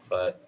but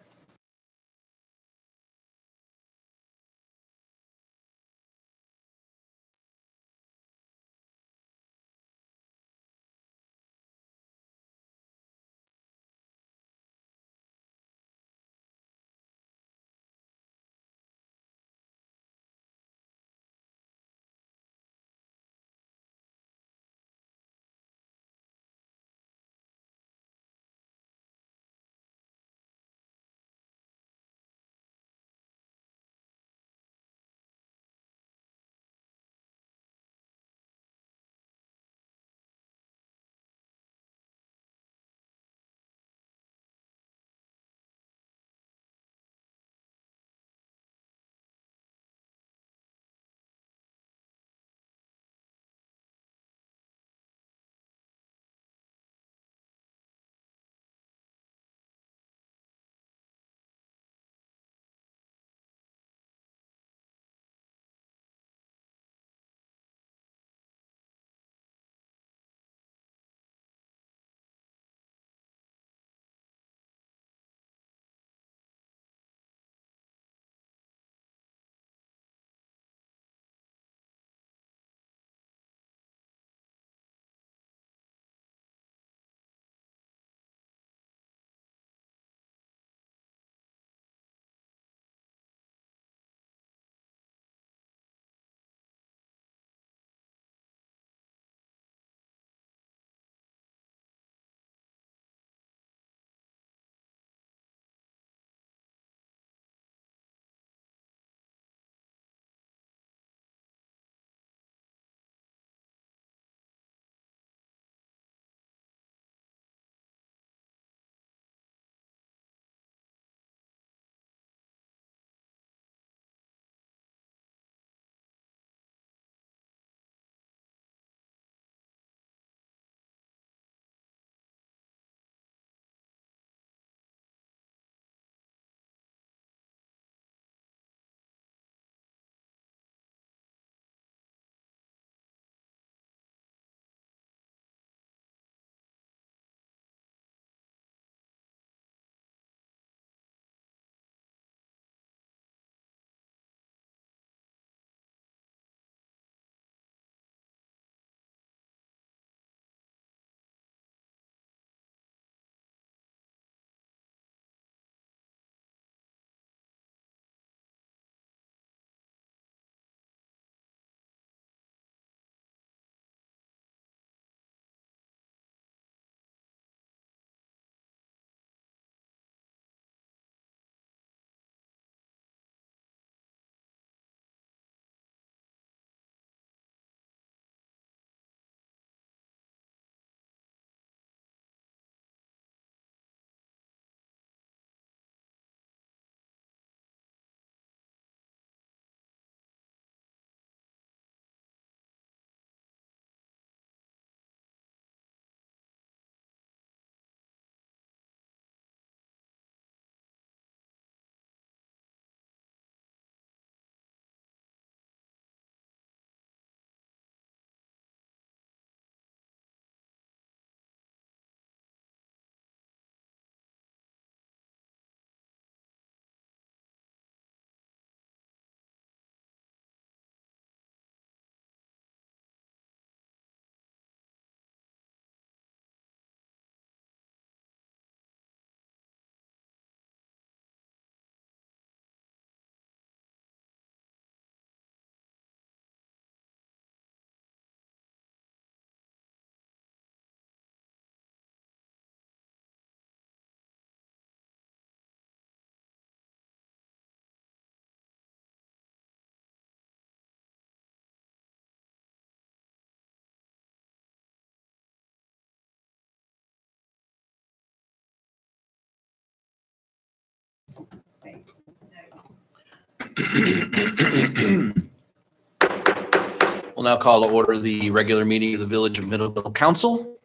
we'll now call to order the regular meeting of the Village of Middleville Council.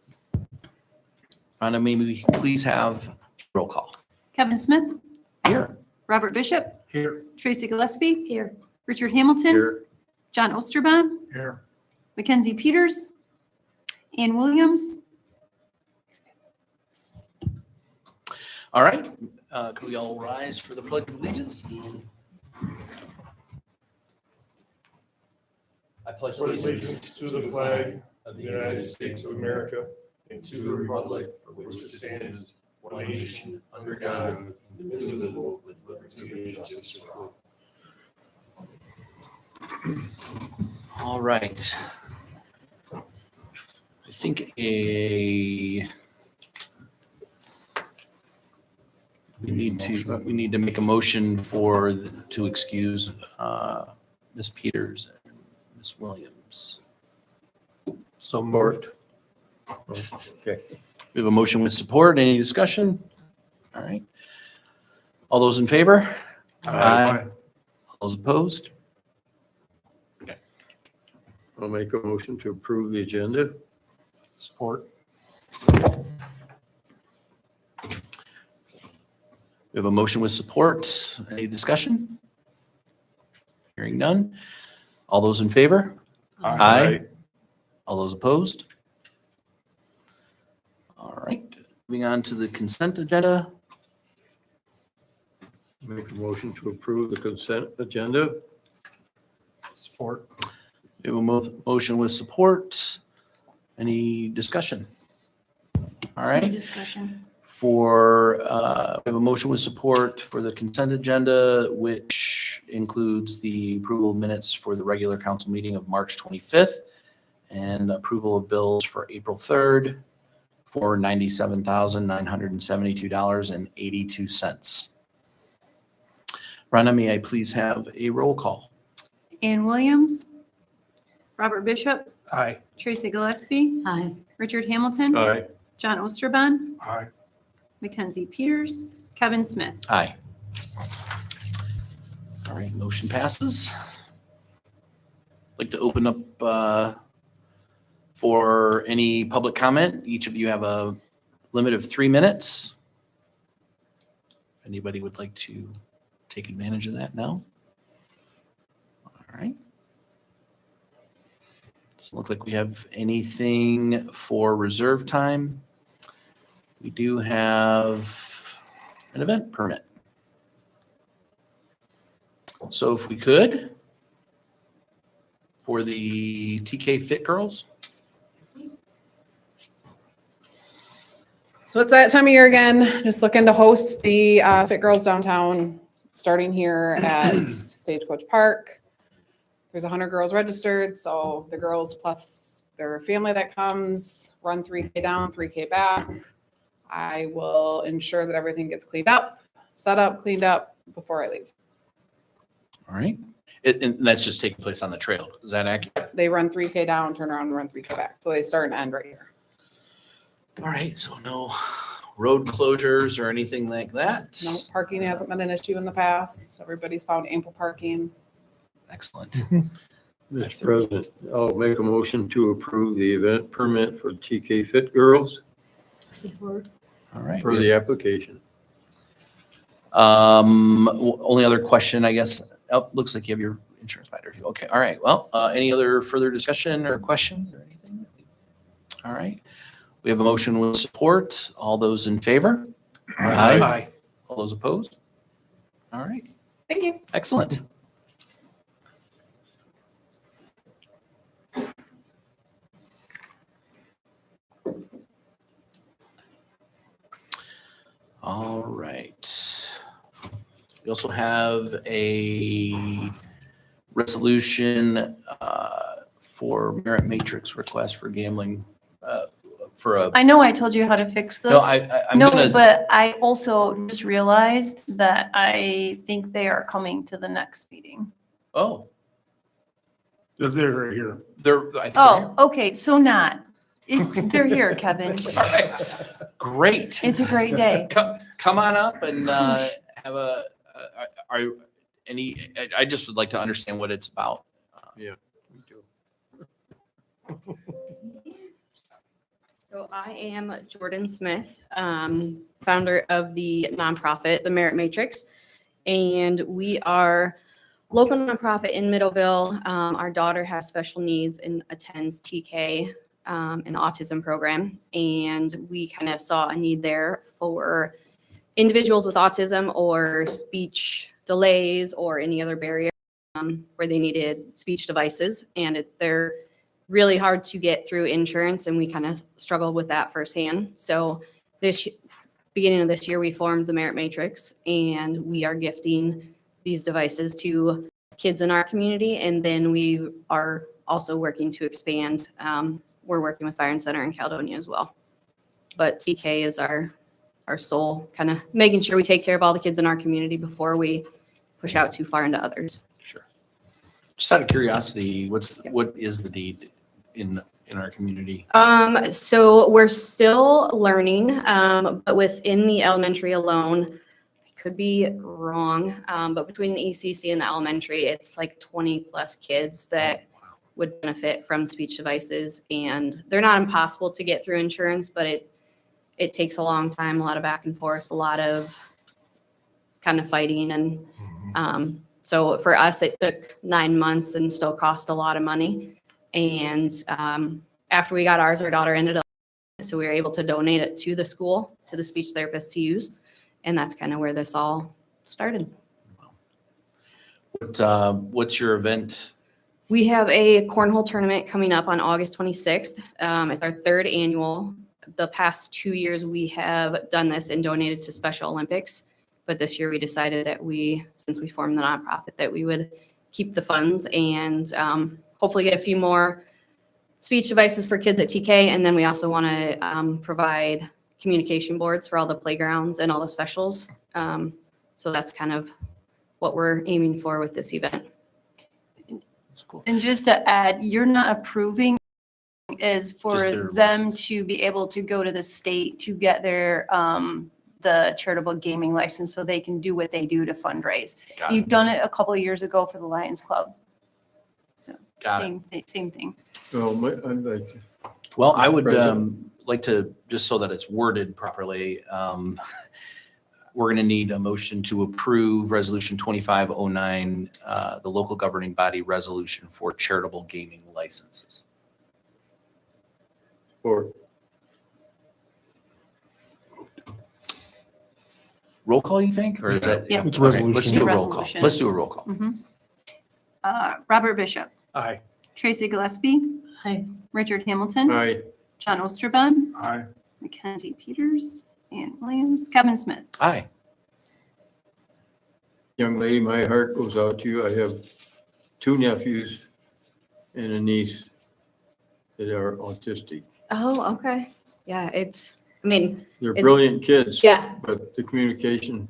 Rhonda, may we please have roll call? Kevin Smith, Here. Robert Bishop, Here. Tracy Gillespie. Here. Richard Hamilton. John Osterbahn, Here. Mackenzie Peters, Ann Williams. All right, can we all rise for the Pledge of Allegiance? I pledge allegiance to the flag of the United States of America and to the republic for which it stands, one nation, under God, indivisible, with liberty and justice for all. All right. I think we need to make a motion to excuse Ms. Peters and Ms. Williams. So moved. Okay. We have a motion with support. Any discussion? All right. All those in favor? Aye. All those opposed? I'll make a motion to approve the agenda. Support. We have a motion with support. Any discussion? Hearing none. All those in favor? Aye. All those opposed? All right. Moving on to the consent agenda. Make a motion to approve the consent agenda. Support. We have a motion with support. Any discussion? All No right. discussion. We have a motion with support for the consent agenda, which includes the approval of minutes for the regular council meeting of March 25th and approval of bills for April 3rd for $97,972.82. Rhonda, may I please have a roll call? Ann Williams. Robert Bishop. Aye. Tracy Gillespie. Aye. Richard Hamilton. Aye. John Osterban. Aye. Mackenzie Peters. Kevin Smith. Aye. All right, motion passes. I'd like to open up for any public comment. Each of you have a limit of 3 minutes. If anybody would like to take advantage of that now? All right. Doesn't look like we have anything for reserve time. We do have an event permit. So if we could, for the TK Fit Girls. So it's that time of year again, just looking to host the Fit Girls Downtown, starting here at Stagecoach Park. There's 100 girls registered, so the girls plus their family that comes run 3K down, 3K back. I will ensure that everything gets cleaned up, set up, cleaned up before I leave. All right. And that's just taking place on the trail. Is that accurate? They run 3K down, turn around and run 3K back. So they start and end right here. All right. So no road closures or anything like that? No, parking hasn't been an issue in the past. Everybody's found ample parking. Excellent. Mr. President, I'll make a motion to approve the event permit for TK Fit Girls Support. All right. for the application. Only other question, I guess. Oh, looks like you have your insurance binder. Okay. All right. Well, any other further discussion or questions or anything? All right. We have a motion with support. All those in favor? Aye. All those opposed? All right. Thank you. Excellent. All right. We also have a resolution for merit matrix request for gambling for a. I know I told you how to fix this. No, I'm No, gonna. but I also just realized that I think they are coming to the next meeting. Oh, They're right here. I think they're here. Oh, okay, so not. They're here, Kevin. All right. Great. It's a great day. Come on up and have I just would like to understand what it's about. Yeah. So I am Jordan Smith, founder of the nonprofit, the Merit Matrix. And we are local nonprofit in Middleville. Our daughter has special needs and attends TK in the autism program. And we kind of saw a need there for individuals with autism or speech delays or any other barrier where they needed speech devices. And they're really hard to get through insurance, and we kind of struggled with that firsthand. So beginning of this year, we formed the Merit Matrix, and we are gifting these devices to kids in our community. And then we are also working to expand. We're working with Byron Center in Caledonia as well. But TK is our sole kind of making sure we take care of all the kids in our community before we push out too far into others. Sure. Just out of curiosity, what is the need in our community? So we're still learning, but within the elementary alone, I could be wrong, but between the ECC and the elementary, it's like 20 plus kids that would benefit from speech devices. And they're not impossible to get through insurance, but it takes a long time, a lot of back and forth, a lot of kind of fighting. And so for us, it took 9 months and still cost a lot of money. And after we got ours, our daughter ended up, so we were able to donate it to the school, to the speech therapist to use. And that's kind of where this all started. What's your event? We have a cornhole tournament coming up on August 26th. It's our 3rd annual. The past 2 years, we have done this and donated to Special Olympics. But this year we decided that since we formed the nonprofit, that we would keep the funds and hopefully get a few more speech devices for kids at TK. And then we also want to provide communication boards for all the playgrounds and all the specials. So that's kind of what we're aiming for with this event. That's cool. And just to add, you're not approving is for Just their them license. to be able to go to the state to get their, the charitable gaming license so they can do what they do to fundraise. Got You've it. done it a couple of years ago for the Lions Club. So Got it. same thing. Well, I'd like to. Well, I would President. like to, just so that it's worded properly, we're going to need a motion to approve Resolution 2509, the local governing body resolution for charitable gaming licenses. Or Roll call, you think, or is that? Yeah. It's Okay, resolution. Let's do a roll call. Resolution. Let's do a roll call. Robert Bishop, Aye. Tracy Gillespie. Hi. Richard Hamilton. aye, John Osterbaum, Aye. Mackenzie Peters, Ann Williams, Kevin Smith. Aye. young lady, my heart goes out to you. I have 2 nephews and a niece that are autistic. Oh, okay. Yeah, They're It- brilliant kids. yeah, But the communication,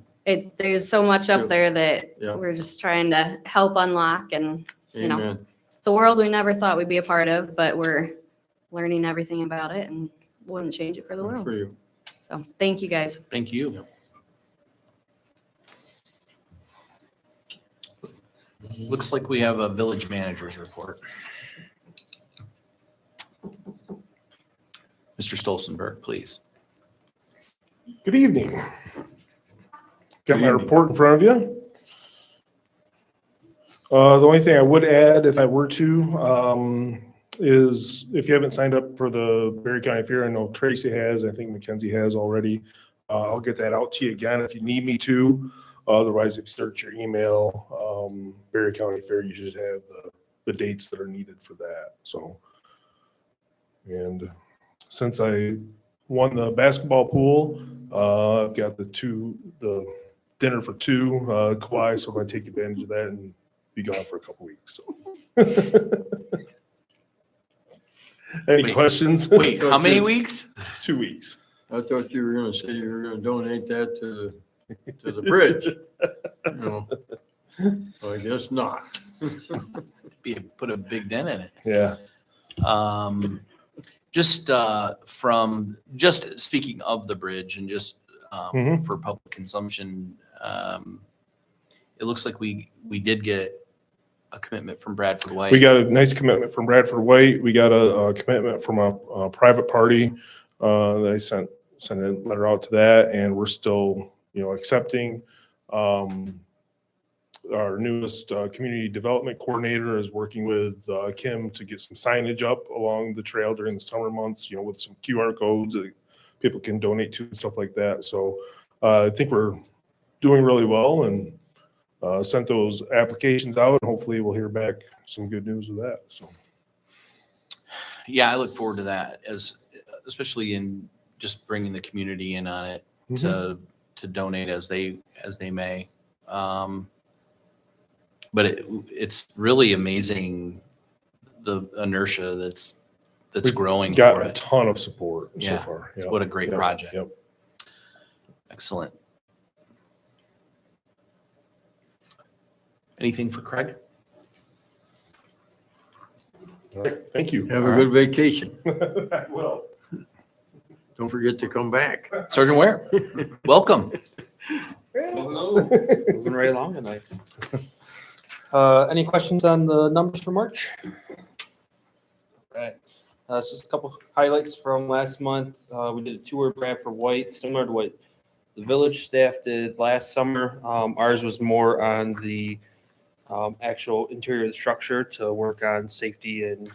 there's so much up Yeah. there that Yeah. we're just trying to help unlock, and You know. amen. it's a world we never thought we'd be a part of, but we're learning everything about it and wouldn't change it for the world. For you. So thank you guys. Thank you. Looks like we have a village manager's report. Mr. Stolzenberg, please. Good evening. Got my report in front of you. The only thing I would add, if I were to, is if you haven't signed up for the Berry County Fair, I know Tracy has, I think Mackenzie has already. I'll get that out to you again if you need me to. Otherwise, if you search your email, Berry County Fair, you should have the dates that are needed for that. So, and since I won the basketball pool, I've got the dinner for 2, Kauai, so I'm gonna take advantage of that and be gone for a couple weeks. So. Any Wait. questions? Wait, how many weeks? 2 weeks. I thought you were gonna say you were gonna donate that to the bridge. No. I guess not. Put a big dent in it. Yeah. Just speaking of the bridge and just Mhm. for public consumption, it looks like we did get a commitment from Bradford White. We got a nice commitment from Bradford White. We got a commitment from a private party. They sent a letter out to that, and we're still, accepting. Our newest community development coordinator is working with Kim to get some signage up along the trail during the summer months, with some QR codes that people can donate to and stuff like that. So I think we're doing really well and sent those applications out. And hopefully we'll hear back some good news with that. So. Yeah, I look forward to that, especially in just bringing the community in on it to donate as they may. But it's really amazing the inertia that's We've growing got for a it. ton of support Yeah, so far. Yep. What a great Yep. project. Yep. Excellent. Anything for Craig? All right. Thank you. Have a good vacation. I will. Don't forget to come back. Sergeant Ware, welcome. Moving right along tonight. Any questions on the numbers for March? Right. It's just a couple highlights from last month. We did a tour of Bradford White, similar to what the village staff did last summer. Ours was more on the actual interior of the structure to work on safety and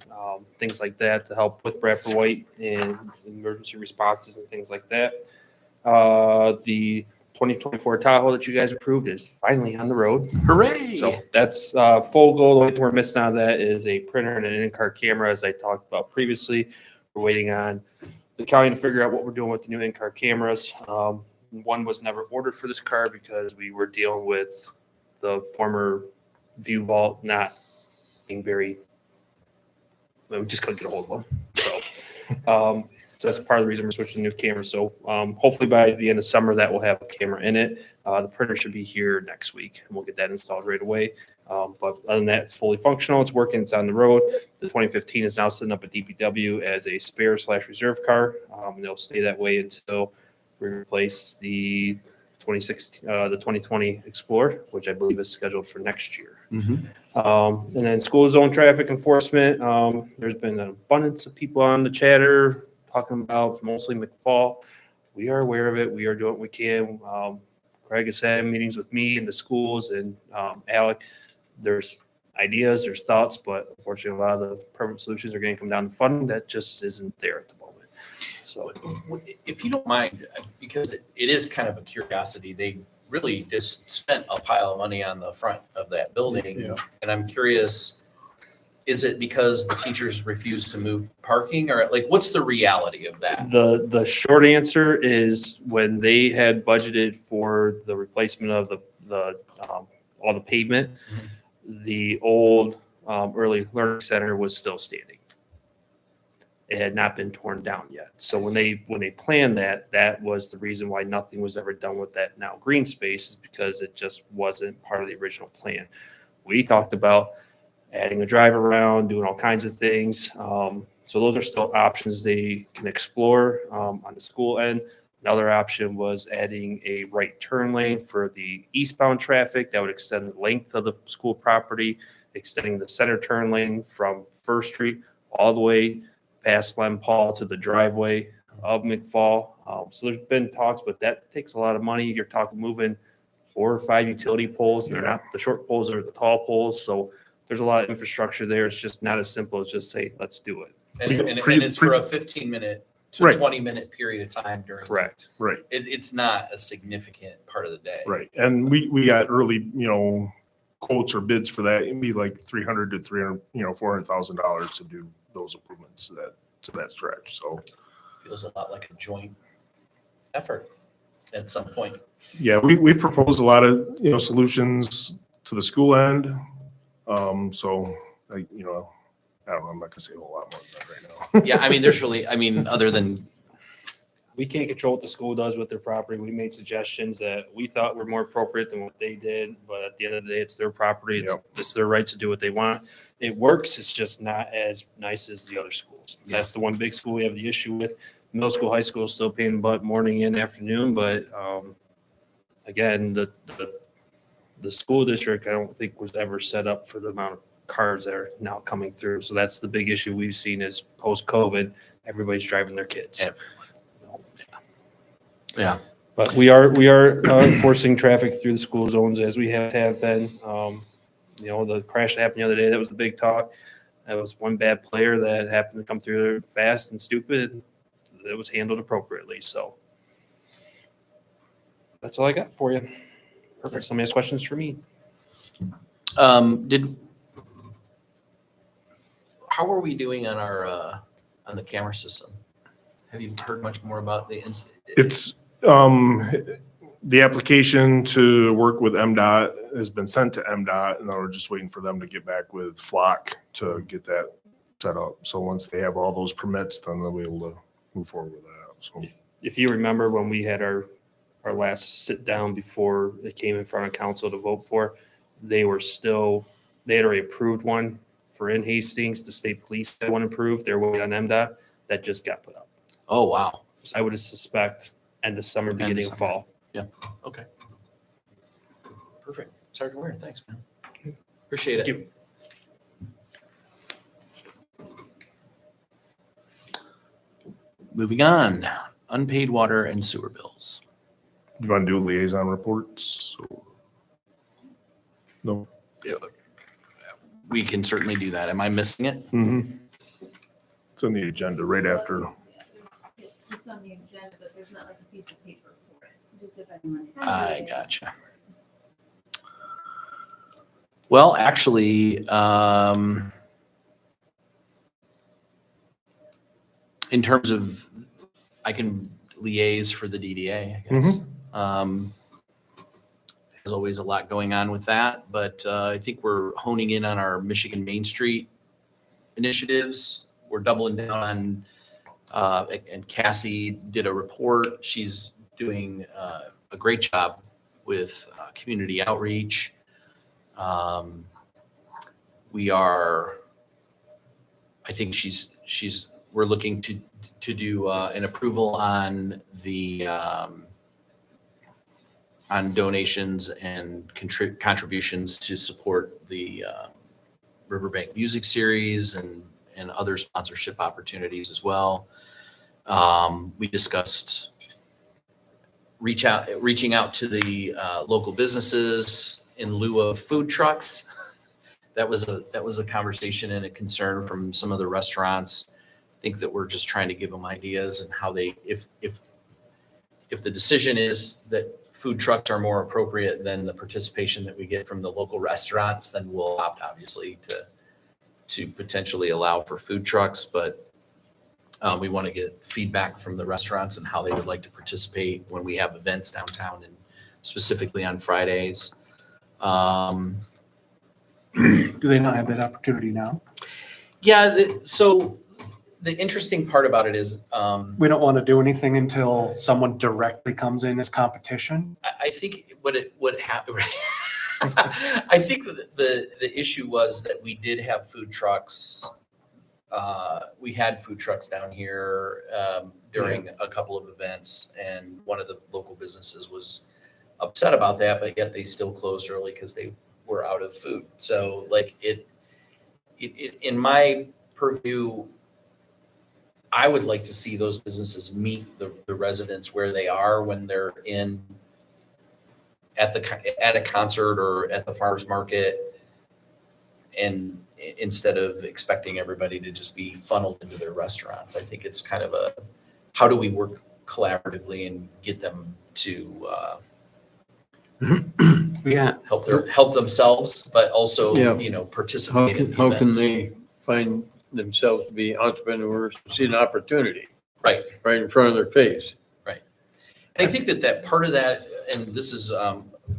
things like that to help with Bradford White and emergency responses and things like that. The 2024 Tahoe that you guys approved is finally on the road. Hooray. So that's full goal. The only thing we're missing out of that is a printer and an in-car camera, as I talked about previously. We're waiting on the county to figure out what we're doing with the new in-car cameras. One was never ordered for this car because we were dealing with the former View Vault not being very, we just couldn't get a hold of them. So that's part of the reason we're switching to new cameras. So hopefully by the end of summer that will have a camera in it. The printer should be here next week and we'll get that installed right away. But other than that, it's fully functional. It's working. It's on the road. The 2015 is now setting up at DPW as a spare/reserve car. And they'll stay that way until we replace the 2020 Explorer, which I believe is scheduled for next year. And then school zone traffic enforcement. There's been an abundance of people on the chatter talking about mostly McFall. We are aware of it. We are doing what we can. Craig has had meetings with me and the schools and Alec. There's ideas, there's thoughts, but unfortunately, a lot of the permanent solutions are going to come down to funding that just isn't there at the moment. So, If you don't mind, because it is kind of a curiosity, they really just spent a pile of money on the front of that building. Yeah. And I'm curious, is it because the teachers refuse to move parking, or like, what's the reality of that? the short answer is when they had budgeted for the replacement of the all the pavement, the old early learning center was still standing. It had not been torn down yet. So when they planned that, that was the reason why nothing was ever done with that now green space, is because it just wasn't part of the original plan. We talked about adding a drive around, doing all kinds of things. So those are still options they can explore on the school end. Another option was adding a right turn lane for the eastbound traffic that would extend the length of the school property, extending the center turn lane from First Street all the way past Lem Paul to the driveway of McFall. So there's been talks, but that takes a lot of money. You're talking moving 4 or 5 utility poles. They're not the short poles, are the tall poles. So there's a lot of infrastructure there. It's just not as simple as just say, let's do it. And it's for a 15-minute to Right. 20-minute period of time during. Correct. Right. It's not a significant part of the day. Right. And we got early, quotes or bids for that. It'd be like $300,000 to $400,000 to do those improvements to that stretch. So Feels a lot like a joint effort at some point. yeah, we proposed a lot of, solutions to the school end. So I don't know, I'm not gonna say a whole lot more than that right now. Yeah, I mean, other than, We can't control what the school does with their property. We made suggestions that we thought were more appropriate than what they did, but at the end of the day, it's their property. It's their right to do what they want. It works. It's just not as nice as the other schools. That's the one big school we have the issue with. Middle school, high school is still paying butt morning and afternoon, but again, the school district, I don't think was ever set up for the amount of cars that are now coming through. So that's the big issue we've seen is post-COVID, everybody's driving their kids. yeah. But we are enforcing traffic through the school zones as we have been. The crash that happened the other day, that was the big talk. That was one bad player that happened to come through there fast and stupid. It was handled appropriately, so. That's all I got for you. Perfect. Somebody has questions for me? How are we doing on our, on the camera system? Have you heard much more about the It's, the application to work with MDOT has been sent to MDOT, and now we're just waiting for them to get back with Flock to get that set up. So once they have all those permits, then they'll be able to move forward with that. So If you remember when we had our last sit down before it came in front of council to vote for, they had already approved one for in Hastings. The state police had one approved. They're waiting on MDOT. That just got put up. Oh, wow. So I would suspect end of summer, End of beginning of summer. fall. Okay. Perfect. Sergeant Ware, thanks, man. Appreciate Thank it. you. Moving on, unpaid water and sewer bills. you want to do liaison reports? No. We can certainly do that. Am I missing it? Mm-hmm. It's on the agenda right after. It's on the agenda, but there's not like a piece of paper for it, just if anyone. has I it. gotcha. Well, actually, in terms of, I can liaise for the DDA, I guess. There's always a lot going on with that, but I think we're honing in on our Michigan Main Street initiatives. We're doubling down on, and Cassie did a report. She's doing a great job with community outreach. We are, I think we're looking to do an approval on the, on donations and contributions to support the Riverbank Music Series and other sponsorship opportunities as well. We discussed reaching out to the local businesses in lieu of food trucks. That was a conversation and a concern from some of the restaurants. I think that we're just trying to give them ideas and how they, if the decision is that food trucks are more appropriate than the participation that we get from the local restaurants, then we'll opt obviously to potentially allow for food trucks. But we want to get feedback from the restaurants and how they would like to participate when we have events downtown and specifically on Fridays. Do they not have that opportunity now? Yeah, so the interesting part about it is, We don't want to do anything until someone directly comes in as competition. I think what happened, I think the issue was that we did have food trucks. We had food trucks down here during a couple of events, and one of the local businesses was upset about that, but yet they still closed early because they were out of food. So like it in my purview, I would like to see those businesses meet the residents where they are when they're at a concert or at the farmer's market, and instead of expecting everybody to just be funneled into their restaurants. I think it's kind of how do we work collaboratively and get them to Yeah. help themselves, but also, Yeah. participate in the How can events. they find themselves to be entrepreneurs, see an opportunity Right. right in front of their face? And I think that part of that, and this is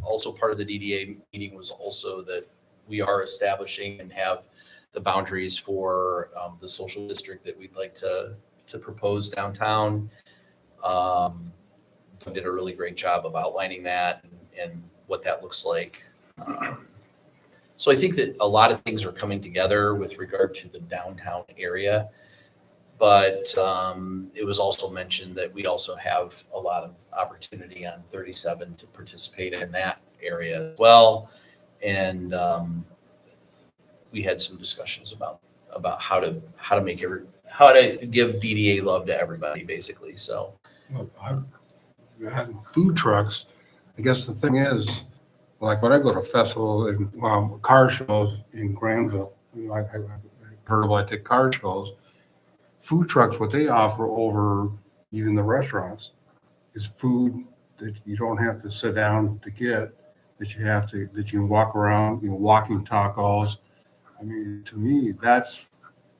also part of the DDA meeting, was also that we are establishing and have the boundaries for the social district that we'd like to propose downtown. Did a really great job of outlining that and what that looks like. So I think that a lot of things are coming together with regard to the downtown area. But it was also mentioned that we also have a lot of opportunity on 37 to participate in that area as well. And we had some discussions about how to give DDA love to everybody, basically. So Well, had food trucks. I guess the thing is, like when I go to festival and car shows in Granville, I've heard of like the car shows. Food trucks, what they offer over even the restaurants is food that you don't have to sit down to get, that you can walk around, walking tacos. I mean, to me, that's,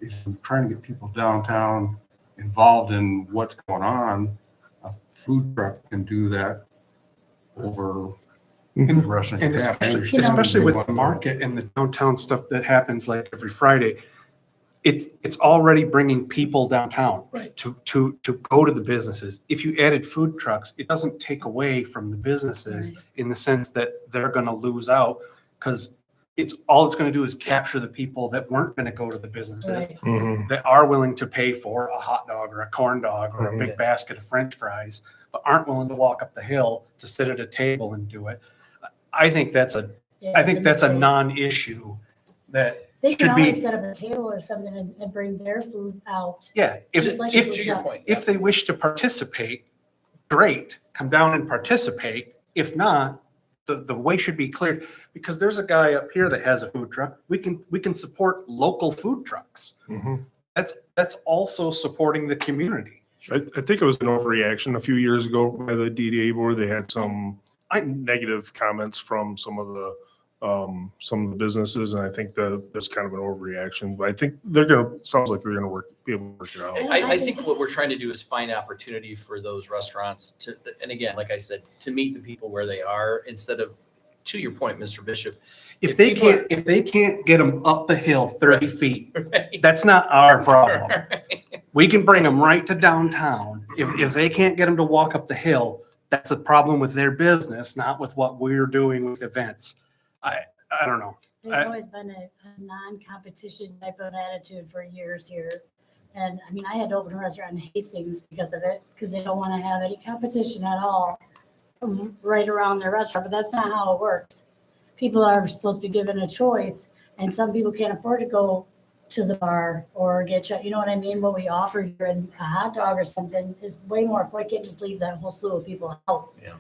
if you're trying to get people downtown involved in what's going on, a food truck can do that over the rest of And the especially, with the market and the downtown stuff that happens like every Friday, it's already bringing people downtown Right. to go to the businesses. If you added food trucks, it doesn't take away from the businesses in the sense that they're going to lose out, because it's going to do is capture the people that weren't going to go to the businesses that are willing to pay for a hot dog or a corn dog or a big basket of French fries, but aren't willing to walk up the hill to sit at a table and do it. I think that's a non-issue that They can should be. always set up a table or something and bring their food out. Yeah, Just like a food To your truck. point. if they wish to participate, great, come down and participate. If not, the way should be cleared, because there's a guy up here that has a food truck. We can support local food trucks. That's also supporting the community. I think it was an overreaction a few years ago by the DDA board. They had some negative comments from some of the businesses, and I think that's kind of an overreaction. But I think sounds like they're gonna be able to work it out. I think what we're trying to do is find opportunity for those restaurants to, and again, like I said, to meet the people where they are instead of, to your point, Mr. Bishop. If they can't get them up the hill 30 feet, that's not our problem. We can bring them right to downtown. If they can't get them to walk up the hill, that's a problem with their business, not with what we're doing with events. I don't know. There's always been a non-competition type of attitude for years here. And I mean, I had to open a restaurant in Hastings because of it, because they don't want to have any competition at all right around their restaurant, but that's not how it works. People are supposed to be given a choice, and some people can't afford to go to the bar or you know what I mean? What we offer here, and a hot dog or something is way more, we can't just leave that whole slew of people out. Yeah.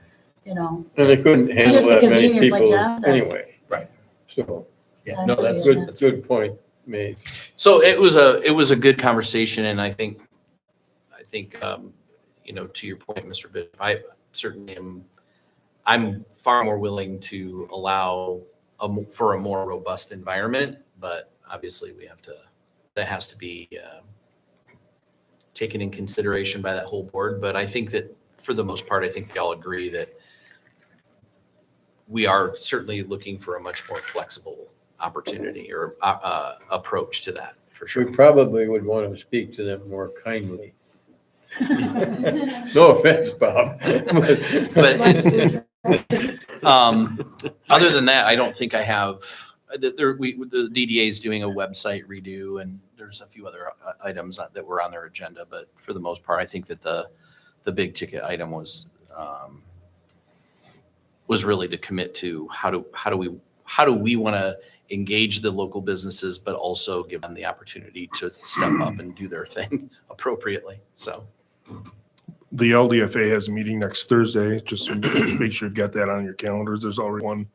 You know? And they couldn't handle Just the that many convenience, like people John said. anyway. Right. So, Yeah, I no, agree that's with that. good point made. So it was a good conversation, and I think, to your point, Mr. Bishop, I certainly I'm far more willing to allow for a more robust environment, but obviously that has to be taken in consideration by that whole board. But I think that for the most part, I think they all agree that we are certainly looking for a much more flexible opportunity or approach to that, for We sure. probably would want to speak to them more kindly. No offense, Bob. But other than that, I don't think I have, the DDA is doing a website redo, and there's a few other items that were on their agenda, but for the most part, I think that the big ticket item was really to commit to how do we want to engage the local businesses, but also give them the opportunity to step up and do their thing appropriately. So. The LDFA has a meeting next Thursday, just to make sure you've got that on your calendars. There's already one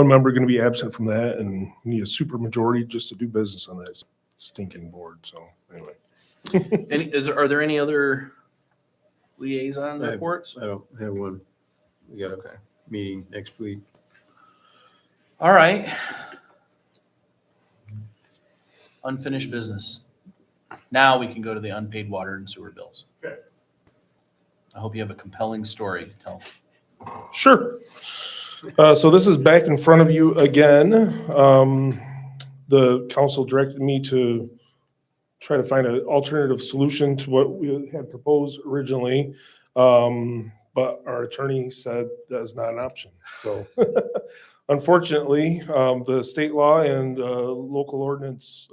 member going to be absent from that, and we need a super majority just to do business on that stinking board. So anyway. Are there any other liaison reports? I don't have one. We got a meeting next week. All right. Unfinished business. Now we can go to the unpaid water and sewer bills. Okay. I hope you have a compelling story to tell. Sure. So this is back in front of you again. The council directed me to try to find an alternative solution to what we had proposed originally. But our attorney said that is not an option. So unfortunately, the state law and local ordinance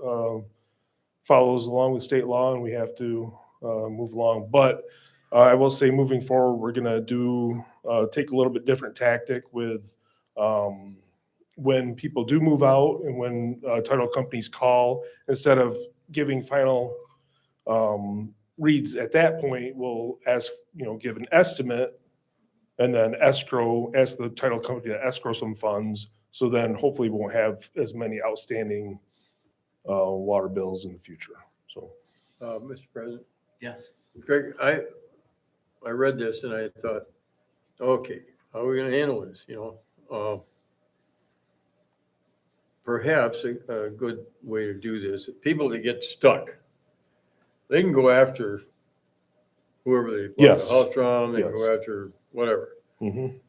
follows along with state law, and we have to move along. But I will say, moving forward, we're going to take a little bit different tactic with when people do move out and when title companies call. Instead of giving final reads at that point, we'll give an estimate, and then ask the title company to escrow some funds. So then hopefully we won't have as many outstanding water bills in the future. So, Mr. President, Yes. Greg, I read this and I thought, Okay, how are we gonna handle this, you know? Perhaps a good way to do this, people that get stuck, they can go after whoever they bought Yes. the house from, they can Yes. go after whatever. Mhm.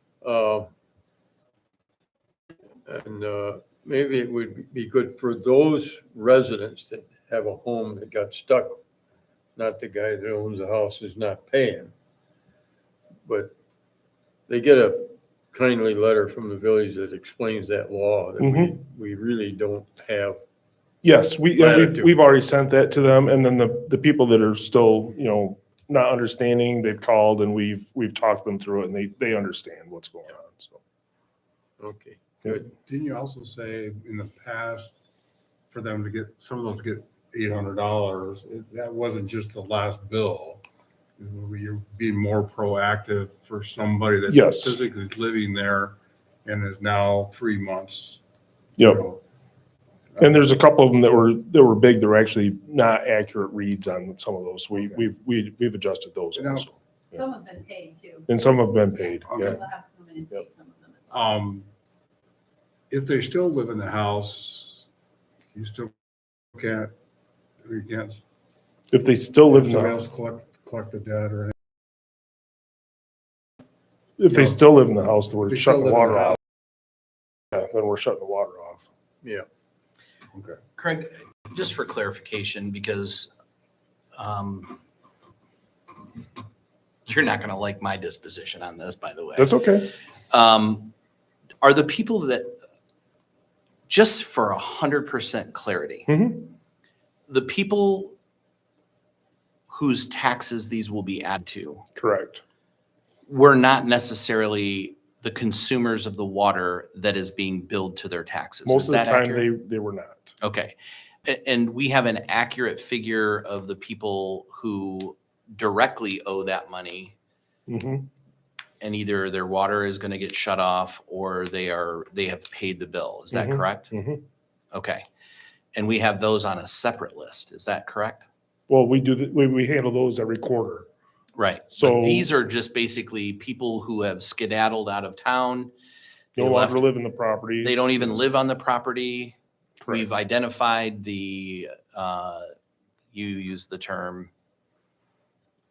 And maybe it would be good for those residents that have a home that got stuck, not the guy that owns the house is not paying. But they get a kindly letter from the village that explains that law, that we really don't have. Yes, Latitude. we've already sent that to them, and then the people that are still, you know, not understanding, they've called and we've talked them through it, and they understand what's going on, so. Okay, good. Didn't you also say in the past for them to get, some of those get $800? That wasn't just the last bill. You're being more proactive for somebody that's Yes. physically living there and is now 3 months. Yep. And there's a couple of them that were big, that were actually not accurate reads on some of those. We've adjusted those Now- also. Some have been paid too. And some have been paid, Okay. yeah. People have come in and paid some of them as well. If they still live in the house, you still can't, you can't, If they still live in somebody the, else collect the debt or anything. if they still live in the house, then If we're they still shutting the live in water the off. Yeah, then we're shutting the water off. Yeah. Okay. Craig, just for clarification, because you're not going to like my disposition on this, by the way. That's okay. Are the people that, just for 100% clarity, Mhm. the people whose taxes these will be added to Correct. were not necessarily the consumers of the water that is being billed to their taxes. Most Is of the that time, accurate? they were not. Okay. And we have an accurate figure of the people who directly owe that money, Mhm. and either their water is going to get shut off or they have paid the bill. Is that Mhm. correct? Mhm. Okay. And we have those on a separate list. Is that correct? Well, we handle those every quarter. Right. So- But these are just basically people who have skedaddled out of town. They No longer left- live in the properties. They don't even live on the property. Correct. We've identified you use the term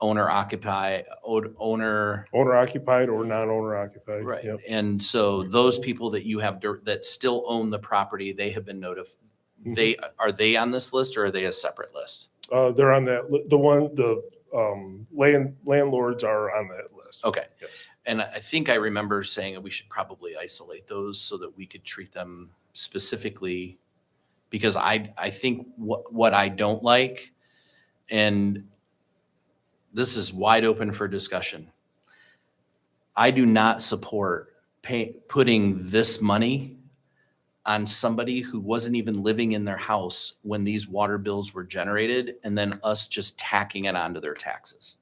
owner occupied. Owner occupied or non-owner occupied. Right. Yep. And so those people that you have that still own the property, they have been notified. Are they on this list or are they a separate list? They're on that, landlords are on that list. Okay. Yes. And I think I remember saying that we should probably isolate those so that we could treat them specifically, because I think what I don't like, and this is wide open for discussion, I do not support putting this money on somebody who wasn't even living in their house when these water bills were generated, and then us just tacking it onto their taxes.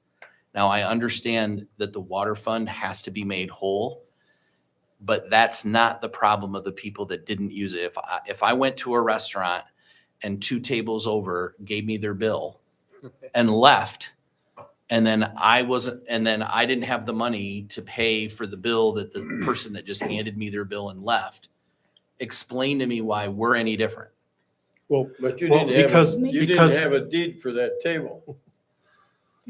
Now, I understand that the water fund has to be made whole, but that's not the problem of the people that didn't use it. If I went to a restaurant and 2 tables over gave me their bill and left, and then I didn't have the money to pay for the bill that the person that just handed me their bill and left, explain to me why we're any different. Well, But you Well, didn't because- have a deed for that table.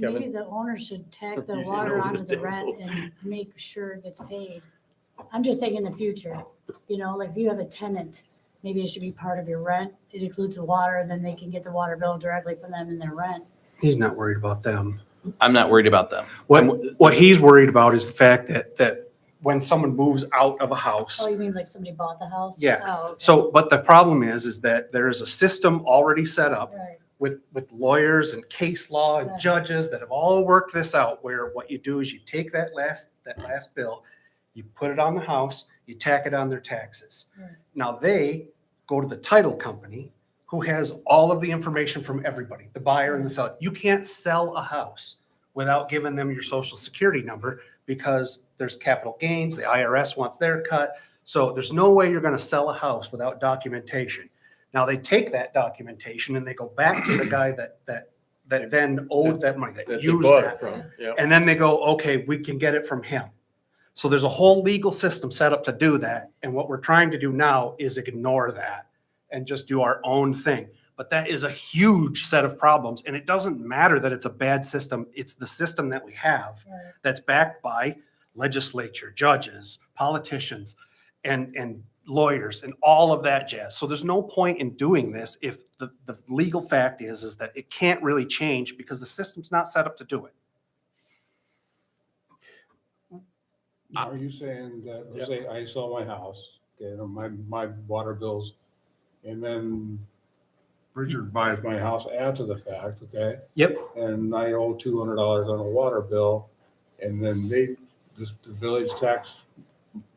Kevin? Maybe the owner should tack the water onto the rent and make sure it gets paid. I'm just saying in the future, like if you have a tenant, maybe it should be part of your rent. It includes the water, and then they can get the water bill directly from them in their rent. He's not worried about them. I'm not worried about them. What he's worried about is the fact that when someone moves out of a house. Oh, you mean like somebody bought the house? Yeah. Oh, okay. So, but the problem is that there is a system already set up Right. with lawyers and case law and Right. judges that have all worked this out, where what you do is you take that last bill, you put it on the house, you tack it on their taxes. Right. Now they go to the title company, who has all of the information from everybody, the buyer and the seller. You can't sell a house without giving them your social security number, because there's capital gains, the IRS wants their cut. So there's no way you're going to sell a house without documentation. Now they take that documentation and they go back to the guy that then owed that money, that That they used bought that. it from, yeah. And then they go, okay, we can get it from him. So there's a whole legal system set up to do that. And what we're trying to do now is ignore that and just do our own thing. But that is a huge set of problems. And it doesn't matter that it's a bad system. It's the system that we have Right. that's backed by legislature, judges, politicians, and lawyers and all of that jazz. So there's no point in doing this if the legal fact is that it can't really change because the system's not set up to do it. Are you saying that, let's say I sell my house, okay, and my water bills, and then Richard buys my house after the fact, okay? Yep. And I owe $200 on a water bill, and then the village tax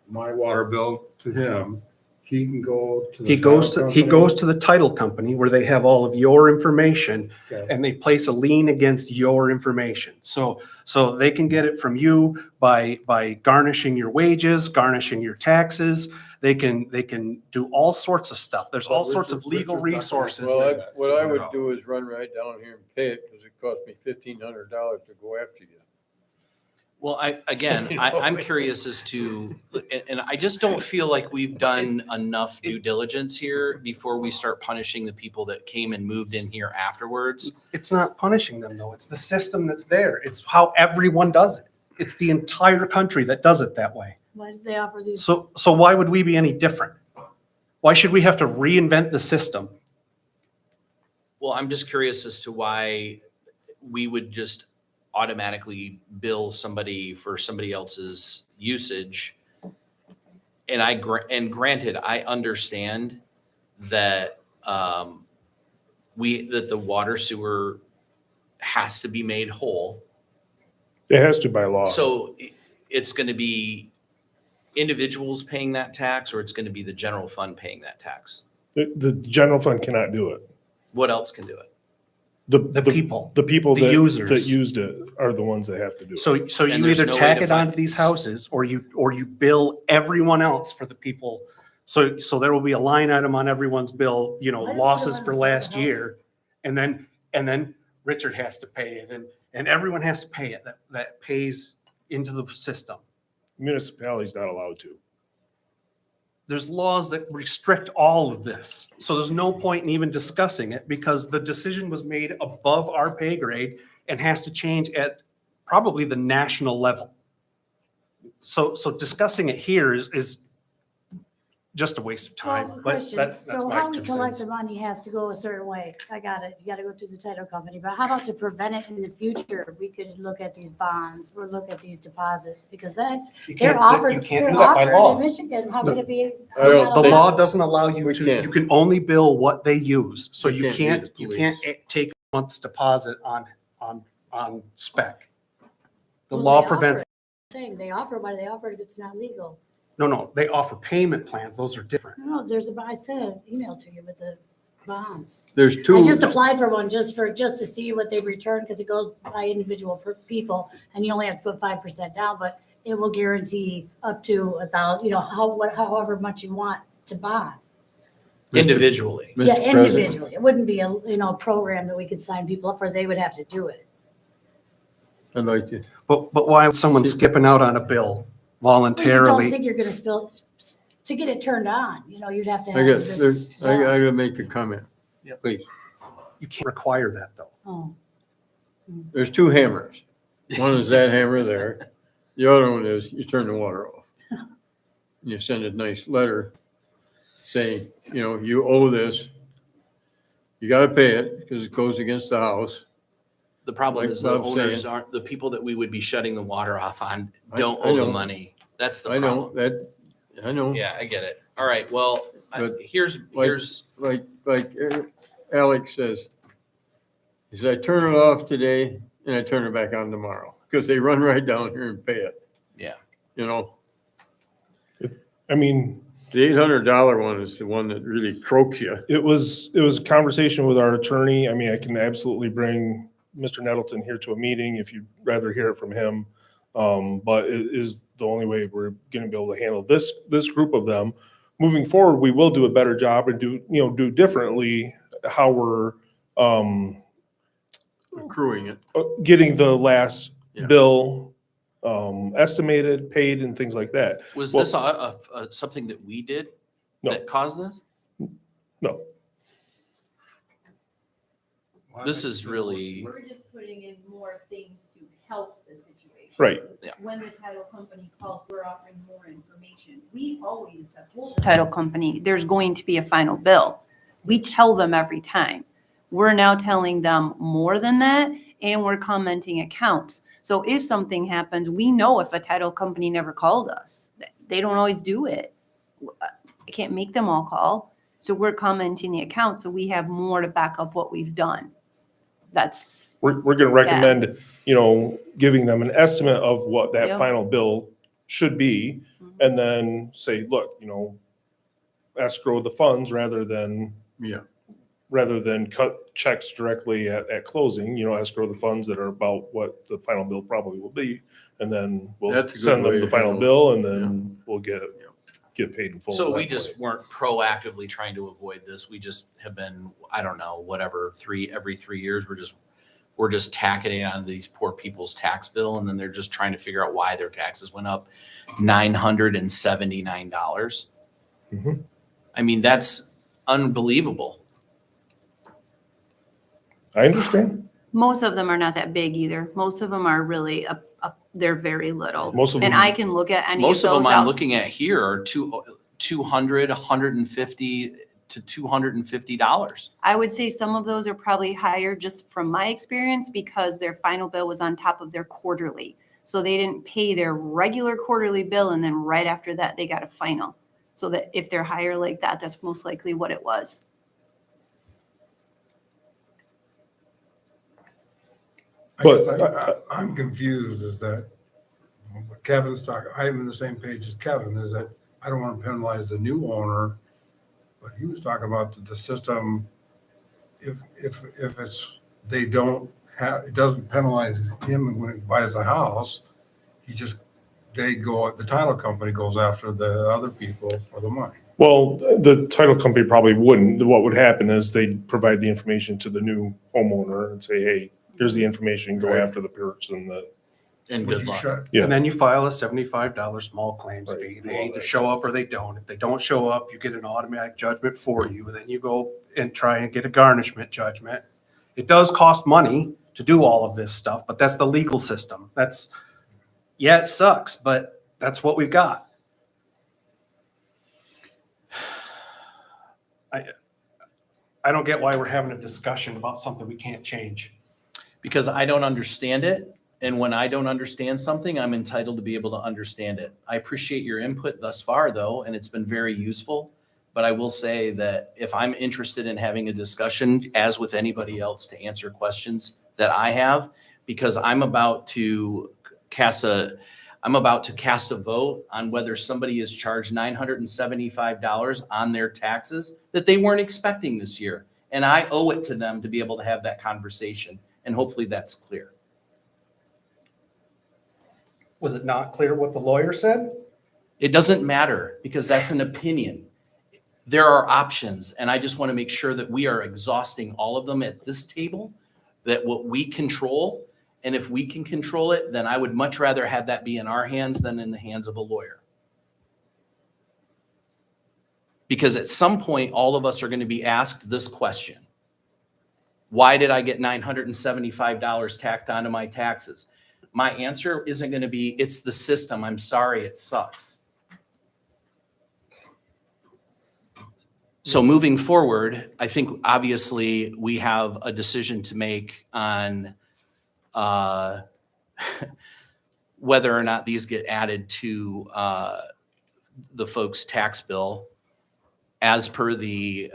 my water bill to him, he can go to the He goes title to company? the title company where they have all of your information Okay. and they place a lien against your information. So they can get it from you by garnishing your wages, garnishing your taxes. They can do all sorts of stuff. There's all sorts of legal Richard's not gonna resources. say Well, that. what I would do is run right down here and pay it because it cost me $1,500 to go after you. Well, You know, I'm curious as to, and I just don't feel like we've done enough due diligence here before we start punishing the people that came and moved in here afterwards. It's not punishing them though. It's the system that's there. It's how everyone does it. It's the entire country that does it that way. Why do they offer these? So why would we be any different? Why should we have to reinvent the system? Well, I'm just curious as to why we would just automatically bill somebody for somebody else's usage. And granted, I understand that that the water sewer has to be made whole. It has to by law. So it's going to be individuals paying that tax, or it's going to be the general fund paying that tax? The general fund cannot do it. What else can do it? The people. The people the that users. used it are the ones that have to do it. So And you there's either no way tack to it find onto it. these houses or you bill everyone else for the people. So there will be a line item on everyone's bill, Why don't they losses let for us sell last the year. And then Richard has to pay it and everyone has to pay it that pays into the system. Municipality's not allowed to. There's laws that restrict all of this. So there's no point in even discussing it because the decision was made above our pay grade and has to change at probably the national level. So discussing it here is just a waste of time. Well, But question, that's so my how we 2 collect cents. the money has to go a certain way. I got it. You got to go through the title company. But how about to prevent it in the future? We could look at these bonds or look at these deposits because that You they're can't, offered. you can't they're do that by offered law. in Michigan. How could it be? I don't The think- law doesn't allow you We to, can't. you can only bill what they use. So We you can't be can't, the you police. can't take a month's deposit on spec. The Well, law they prevents, offer it. Saying they offer, why do they offer it if it's not legal? no, they offer payment plans. Those are different. No, I sent an email to you with the bonds. There's I two, just applied for one just to see what they return because it goes by individual people and you only have to put 5% down, but it will guarantee up to 1,000, however much you want to bond. Individually. Mr. Yeah, President, individually. It wouldn't be a program that we could sign people up for. They would have to do it. I'd like to, But why is someone skipping out on a bill Well, you don't voluntarily? think you're gonna to get it turned on, you'd have to I have got, this. I gotta make a comment. Please. You can't require that though. Oh, There's two hammers. One is that hammer there. The other one is you turn the water off. You send a nice letter saying, you owe this. You gotta pay it because it goes against the house. The problem Like is the Bob's owners saying. aren't, the people that we would be shutting the water off on I- don't I owe the know. money. That's the I know problem. I know. Yeah, I get it. All right, well, But here's, Like Alex says, is I turn it off today and I turn it back on tomorrow because they run right down here and pay it. Yeah. I mean, The $800 one is the one that really croaks you. it was a conversation with our attorney. I mean, I can absolutely bring Mr. Nettleton here to a meeting if you'd rather hear it from him. But it is the only way we're going to be able to handle this group of them. Moving forward, we will do a better job and do differently how we're Accruing it. getting the last Yeah. bill estimated, paid, and things like that. Was Well- this something that we did No. that caused this? No, This is really, We're just putting in more things to help the situation. right. When the title company calls, we're offering more information. We always have told them. Title company, there's going to be a final bill. We tell them every time. We're now telling them more than that, and we're commenting accounts. So if something happens, we know if a title company never called us. They don't always do it. I can't make them all call. So we're commenting the account, so we have more to back up what we've done. That's, We're going to recommend, giving them an estimate of what that Yeah. final bill should be, Mhm. and then say, look, escrow the funds rather than cut checks directly at closing, escrow the funds that are about what the final bill probably will be, and then we'll That's a good send way them the to final handle it. bill, and then we'll get paid in full. so we that just way. weren't proactively trying to avoid this. We just have been, I don't know, whatever, every 3 years, we're just tacking it on these poor people's tax bill, and then they're just trying to figure out why their taxes went up $979. Mhm. I mean, that's unbelievable. I understand. most of them are not that big either. Most of them are really they're very little. Most of And them- I can look at any of Most of them those I'm outs- looking at here are 200, 150 to $250. I would say some of those are probably higher just from my experience because their final bill was on top of their quarterly. So they didn't pay their regular quarterly bill and then right after that, they got a final. So that if they're higher like that, that's most likely what it was. I'm confused is that what Kevin's talking, I'm in the same page as Kevin, is that I don't want to penalize the new owner, but he was talking about the system, if it's, they don't have, it doesn't penalize him when he buys the house, the title company goes after the other people for the money. Well, the title company probably wouldn't. What would happen is they'd provide the information to the new homeowner and say, hey, here's the information, go Right. after the person that, And Would good you luck. shut- Yeah. And then you file a $75 small claims Right. fee. They either show up or they don't. If they don't show up, you get an automatic judgment for you. And then you go and try and get a garnishment judgment. It does cost money to do all of this stuff, but that's the legal system. Yeah, it sucks, but that's what we've got. I don't get why we're having a discussion about something we can't change. Because I don't understand it. And when I don't understand something, I'm entitled to be able to understand it. I appreciate your input thus far, though, and it's been very useful. But I will say that if I'm interested in having a discussion, as with anybody else, to answer questions that I have, because I'm about to cast a vote on whether somebody is charged $975 on their taxes that they weren't expecting this year. And I owe it to them to be able to have that conversation. And hopefully that's clear. Was it not clear what the lawyer said? It doesn't matter because that's an opinion. There are options, and I just want to make sure that we are exhausting all of them at this table, that what we control, and if we can control it, then I would much rather have that be in our hands than in the hands of a lawyer. Because at some point, all of us are going to be asked this question. Why did I get $975 tacked onto my taxes? My answer isn't going to be, it's the system. I'm sorry, it sucks. So moving forward, I think obviously we have a decision to make on whether or not these get added to the folks' tax bill as per the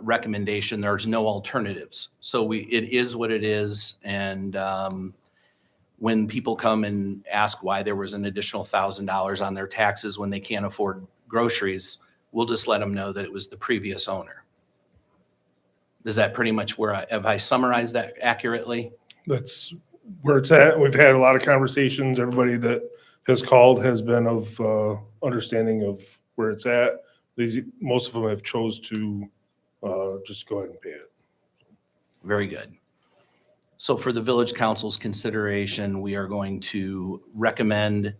recommendation. There's no alternatives. So it is what it is. And when people come and ask why there was an additional $1,000 on their taxes when they can't afford groceries, we'll just let them know that it was the previous owner. Is that pretty much have I summarized that accurately? that's where it's at. We've had a lot of conversations. Everybody that has called has been of understanding of where it's at. Most of them have chose to just go ahead and pay it. Very good. So for the village council's consideration, we are going to recommend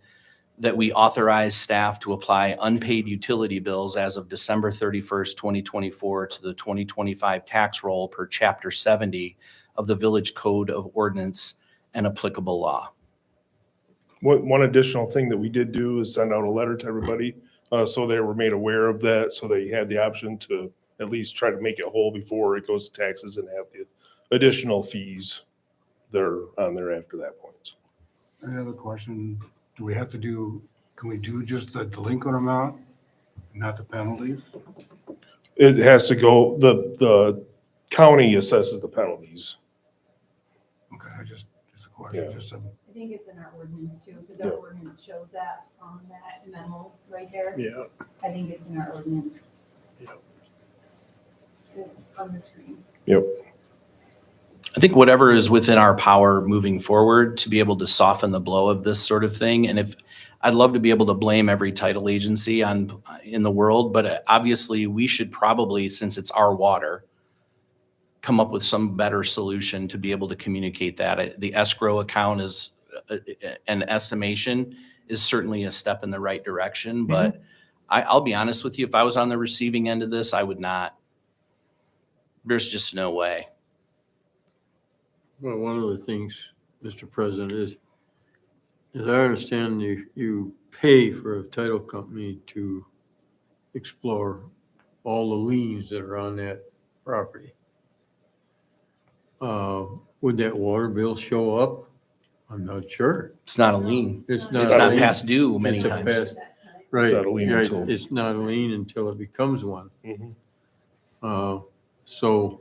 that we authorize staff to apply unpaid utility bills as of December 31st, 2024 to the 2025 tax roll per Chapter 70 of the Village Code of Ordinance and applicable law. One additional thing that we did do is send out a letter to everybody, so they were made aware of that, so they had the option to at least try to make it whole before it goes to taxes and have the additional fees that are on there after that point. Any other question? Do we have to do, can we do just the delinquent amount, not the penalties? It has to go, the county assesses the penalties. Okay, just a question, Yeah. just a, I think it's in our ordinance too, because our ordinance shows that on that memo right there. Yeah. I think it's in our ordinance. Yep. It's on the screen. Yep. I think whatever is within our power moving forward to be able to soften the blow of this sort of thing. And if, I'd love to be able to blame every title agency in the world, but obviously we should probably, since it's our water, come up with some better solution to be able to communicate that. The escrow account is an estimation is certainly a step in the right direction, but I'll be honest with you, if I was on the receiving end of this, I would not. There's just no way. Well, one of the things, Mr. President, is as I understand, you pay for a title company to explore all the liens that are on that property. Would that water bill show up? I'm not sure. It's not a lien. It's It's not not a lien. past due many It's a times. past- Right, It's not a lien right. until- It's not a lien until it becomes one. Mhm. So,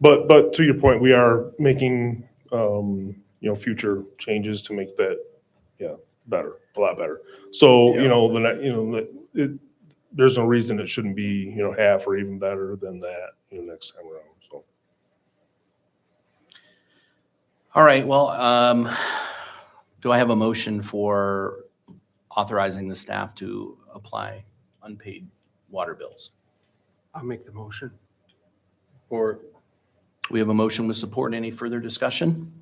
But to your point, we are making, future changes to make that, better, a lot better. So, there's no reason it shouldn't be, half or even better than that, next time around, so. All right, well, do I have a motion for authorizing the staff to apply unpaid water bills? I'll make the motion. or We have a motion with support. Any further discussion?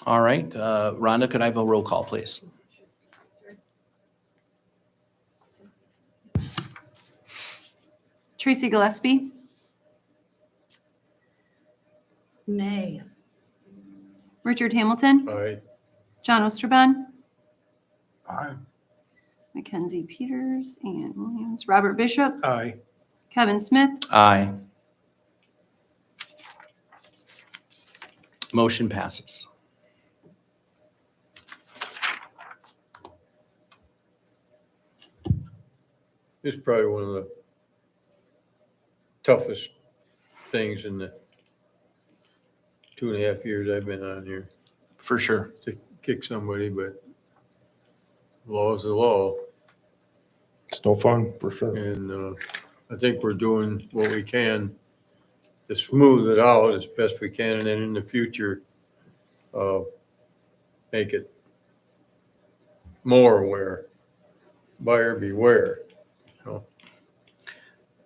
All right, Rhonda, could I have a roll call, please? Tracy Gillespie, Nay. Richard Hamilton, I, John Osterban, aye. Mackenzie Peters, Ann Williams, Robert Bishop, Aye. Kevin Smith, Aye. Motion passes. it's probably one of the toughest things in the 2.5 years I've been on here For sure. to kick somebody, but law is the law. It's no fun, for sure. And I think we're doing what we can to smooth it out as best we can, and then in the future, make it more aware, buyer beware.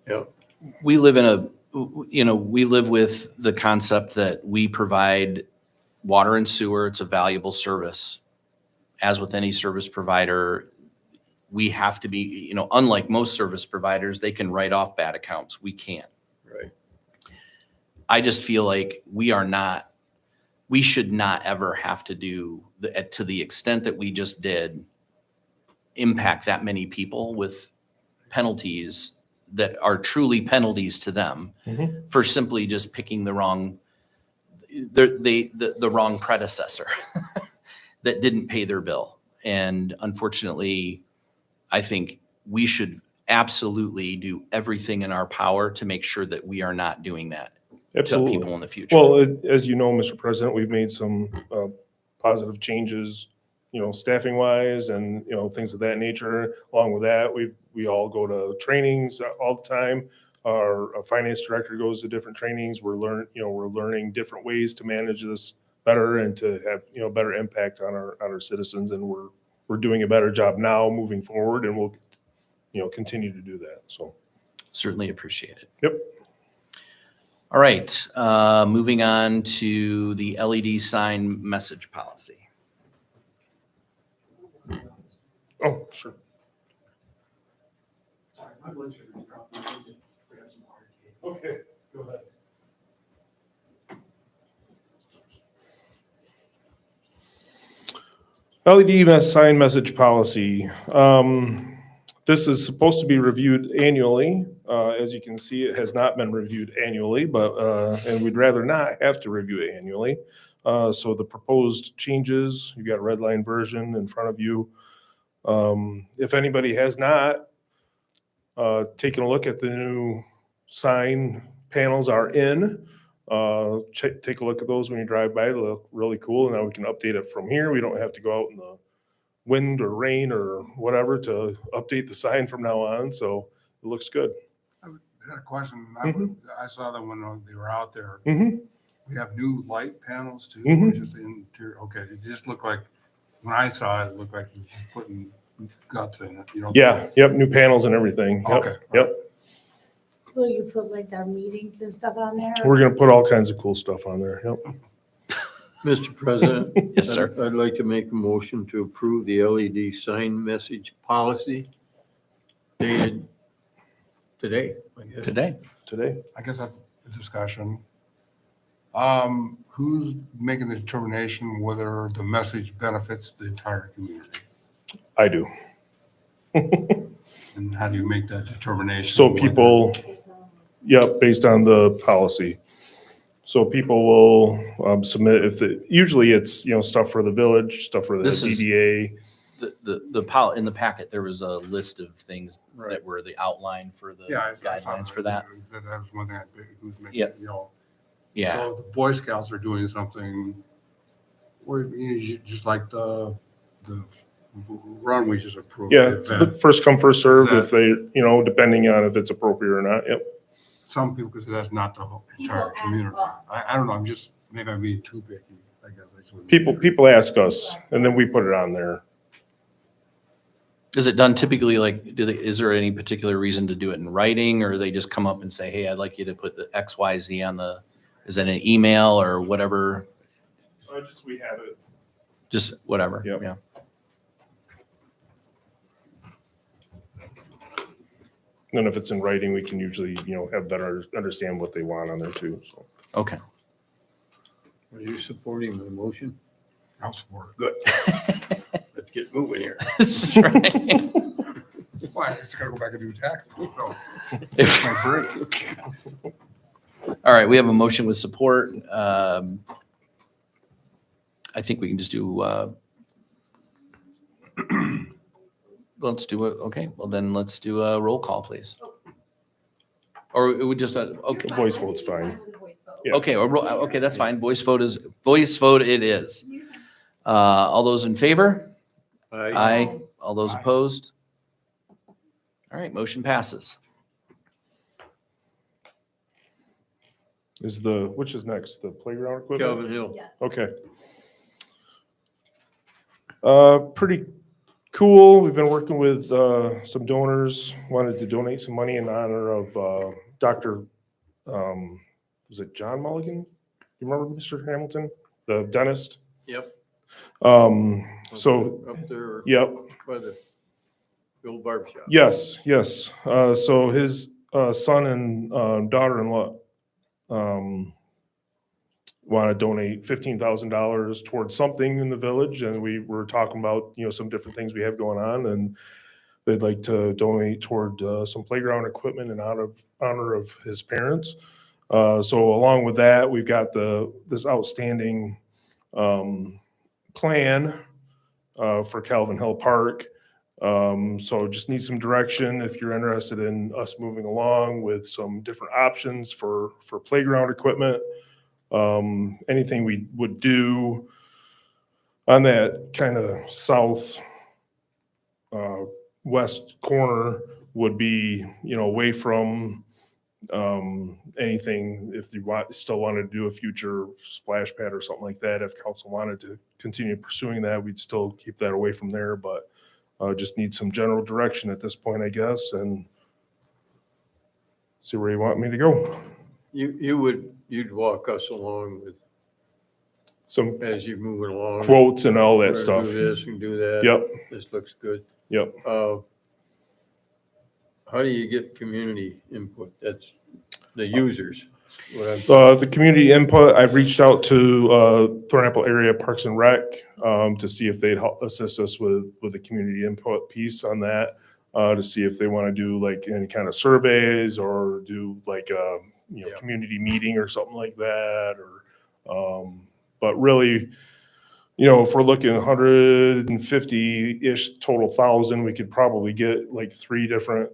Yep. We live we live with the concept that we provide water and sewer. It's a valuable service. As with any service provider, we have to be, unlike most service providers, they can write off bad accounts. We can't. Right. I just feel like we should not ever have to do to the extent that we just did, impact that many people with penalties that are truly penalties to them for simply just picking the wrong predecessor that didn't pay their bill. And unfortunately, I think we should absolutely do everything in our power to make sure that we are not doing that to Absolutely. people in the future. Well, as you know, Mr. President, we've made some positive changes, staffing wise and, things of that nature. Along with that, we all go to trainings all the time. Our finance director goes to different trainings. We're learning different ways to manage this better and to have, better impact on our citizens. And we're doing a better job now moving forward, and we'll, continue to do that. So. Certainly appreciate it. Yep. All right, moving on to the LED sign message policy. Oh, sure. Sorry, my blood sugar's dropping. I need to grab some water. Okay, go ahead. LED sign message policy. This is supposed to be reviewed annually. As you can see, it has not been reviewed annually, but, and we'd rather not have to review it annually. So the proposed changes, you've got a red line version in front of you. If anybody has not taken a look at the new sign panels are in, take a look at those when you drive by. They look really cool. Now we can update it from here. We don't have to go out in the wind or rain or whatever to update the sign from now on. So it looks good. I had a question. Mhm. I saw them when they were out there. Mm-hmm. We have new light panels too, Mhm. or just the interior. Okay, it just looked like, when I saw it, it looked like you were putting guts in it, you know? Yeah. Yep. New panels and everything. Yep. Okay. Yep. Will you put like our meetings and stuff on there? We're going to put all kinds of cool stuff on there. Yep. Mr. President? Yes, sir. I'd like to make a motion to approve the LED sign message policy dated today, I guess. Today. I guess that's a discussion. Who's making the determination whether the message benefits the entire community? I do. And how do you make that determination? So whether- people, yep, based on the policy. So people will submit usually it's, stuff for the village, stuff for the This is- DDA. In the packet, there was a list of things that were the outline for the Yeah, I saw guidelines for that. That was one thing, who's making, Yeah. Yeah, So the Boy Scouts are doing something where just like the run we just approved. Yeah, event. first come, first serve Is if they, depending on if it's appropriate or not. Yep. Some people consider that's not the whole entire ask community. us. I don't know, maybe I'm being too picky, I guess. I shouldn't. People ask us and then we put it on there. is it done typically like, is there any particular reason to do it in writing, or they just come up and say, hey, I'd like you to put the X, Y, Z on is that an email or whatever? We have it. Just whatever. Yep. Yeah. And if it's in writing, we can usually, have better understand what they want on there too. So. Okay. Are you supporting my motion? I'll support Good. Let's get moving here. That's right. it. Why, it's gotta go back and do taxes. No, If- my break. All right, we have a motion with support. I think we can just do, let's do it. Okay, well then let's do a roll call, please. Or it would just, okay, Voice vote's fine. Yeah. okay, okay, that's fine. Voice vote it is. All those in favor? Aye. All those Aye. opposed? All right, motion passes. Which is next? The playground equipment? Calvin Hill. Yes. Okay. Pretty cool. We've been working with some donors, wanted to donate some money in honor of Dr. Was it John Mulligan? You remember Mr. Hamilton, the dentist? Yep. So, Up there yep. by the old barber shop. Yes, yes. So his son and daughter-in-law want to donate $15,000 towards something in the village, and we were talking about some different things we have going on, and they'd like to donate toward some playground equipment in honor of his parents. So along with that, we've got this outstanding plan for Calvin Hill Park. So just need some direction if you're interested in us moving along with some different options for playground equipment. Anything we would do on that kind of south west corner would be, away from anything. If you still wanted to do a future splash pad or something like that, if council wanted to continue pursuing that, we'd still keep that away from there, but just need some general direction at this point, I guess, and see where you want me to go. you'd walk us along with, Some as you're moving along. quotes and all We're that gonna stuff. Do this and do that. Yep, This looks good. yep. How do you get community input? That's the users. What I'm- The community input, I've reached out to Thornapple Area Parks and Rec to see if they'd help assist us with the community input piece on that, to see if they want to do like any kind of surveys or do like a, Yeah. community meeting or something like that, or, but really, if we're looking 150-ish total thousand, we could probably get like 3 different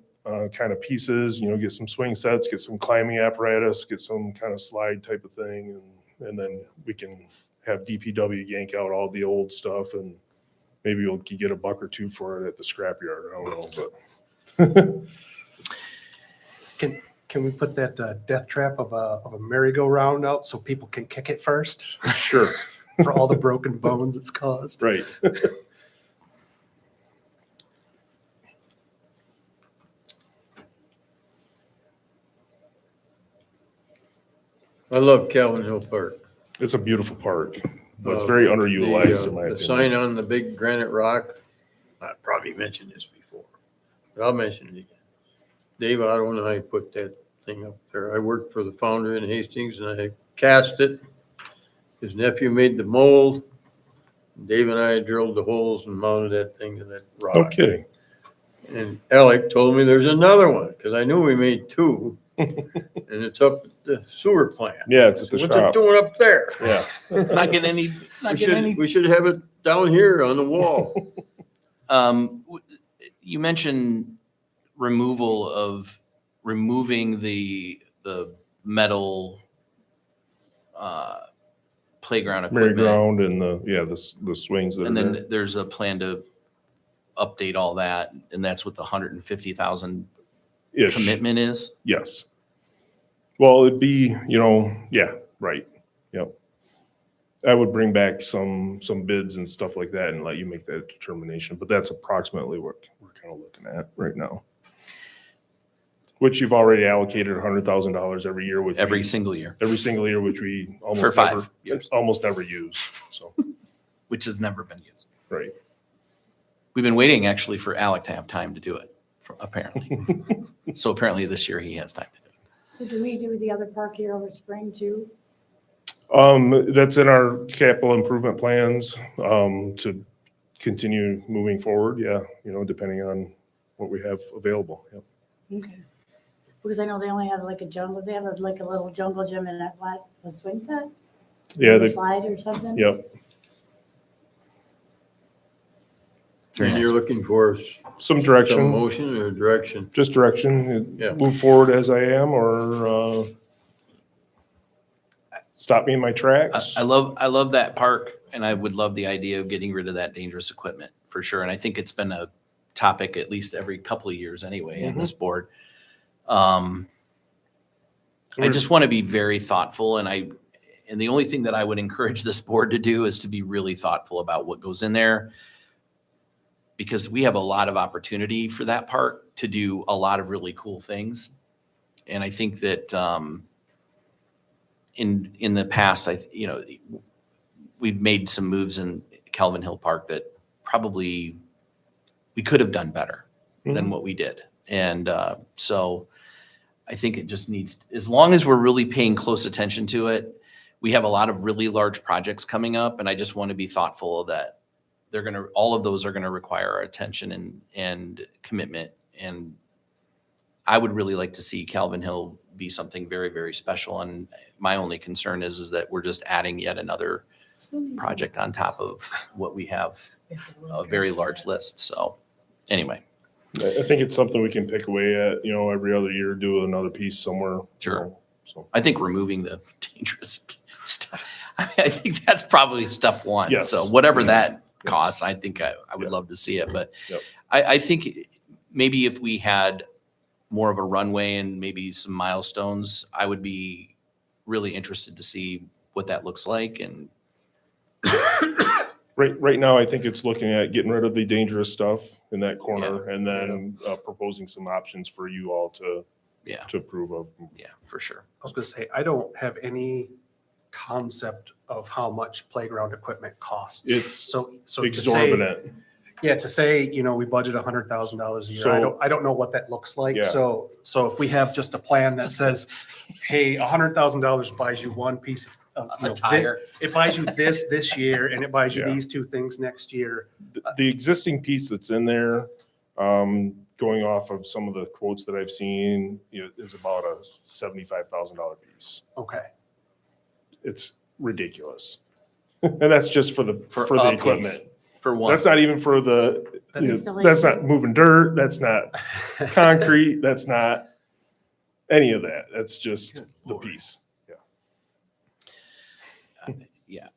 kind of pieces, get some swing sets, get some climbing apparatus, get some kind of slide type of thing. And then we can have DPW yank out all the old stuff, and maybe we'll get a buck or two for it at the scrapyard. I don't know, but Can we put that death trap of a merry-go-round out so people can kick it first sure. for all the broken bones it's caused? Right. I love Calvin Hill Park. It's a beautiful park, but it's very underutilized in my The opinion. sign on the big granite rock, I probably mentioned this before, but I'll mention it again. Dave, I don't know how you put that thing up there. I worked for the founder in Hastings and I cast it. His nephew made the mold. Dave and I drilled the holes and mounted that thing to that rock. No kidding. And Alec told me there's another one, because I knew we made 2, and it's up at the sewer plant. Yeah, it's at the What's it shop. doing up there? Yeah. It's not getting any, it's not getting any. We should have it down here on the wall. You mentioned removing the metal playground equipment. Merry-ground and the swings that And are then there. there's a plan to update all that, and that's what the 150,000 Ish. commitment is. Yes. Well, it'd be, right. Yep. I would bring back some bids and stuff like that and let you make that determination, but that's approximately what we're kind of looking at right now. Which you've already allocated $100,000 every year, which Every single year, which we For 5 years. almost never use. So, which has never been used. right. We've been waiting actually for Alec to have time to do it, apparently. So apparently this year he has time to do it. So do we do the other park here over spring too? That's in our capital improvement plans, to continue moving forward. Yeah. Depending on what we have available. Yep. Okay. Because I know they only have like a jungle, they have like a little jungle gym and a swing set? Yeah. A slide or something? Yep. Very And nice. you're looking for Some some direction, motion or direction? just direction. Yeah. Move forward as I am, or stop me in my tracks. I love that park, and I would love the idea of getting rid of that dangerous equipment for sure. And I think it's been a topic at least every couple of years anyway in this board. I just want to be very thoughtful, and the only thing that I would encourage this board to do is to be really thoughtful about what goes in there, because we have a lot of opportunity for that park to do a lot of really cool things. And I think that in the past, we've made some moves in Calvin Hill Park that probably we could have done better than what we did. And so I think it just needs, as long as we're really paying close attention to it, we have a lot of really large projects coming up, and I just want to be thoughtful that all of those are going to require our attention and commitment. And I would really like to see Calvin Hill be something very, very special. And my only concern is that we're just adding yet another project on top of what we have, a very large list. So anyway, I think it's something we can pick away at, every other year, do another piece somewhere. Sure. So, I think removing the dangerous stuff, I think that's probably step one. Yes. So whatever Yes. that costs, I think I would Yeah. love to see it. But Yep. I think maybe if we had more of a runway and maybe some milestones, I would be really interested to see what that looks like. And right now, I think it's looking at getting rid of the dangerous stuff in that corner, and then proposing some options for you all to Yeah. to approve of. Yeah, for sure. I was gonna say, I don't have any concept of how much playground equipment costs. It's so to say, Exorbitant. yeah, to say, we budget $100,000 a year. So- I don't know what that looks like. Yeah. So if we have just a plan that says, hey, $100,000 buys you one piece of, A tire. it buys you this year and it buys you Yeah. these two things next year. The existing piece that's in there, going off of some of the quotes that I've seen, is about a $75,000 piece. Okay. It's ridiculous. And that's just for the For the a piece. equipment. For one. That's not even for the, Installation. that's not moving dirt, that's not concrete, that's not any of that. That's just Good the Lord. piece. Yeah.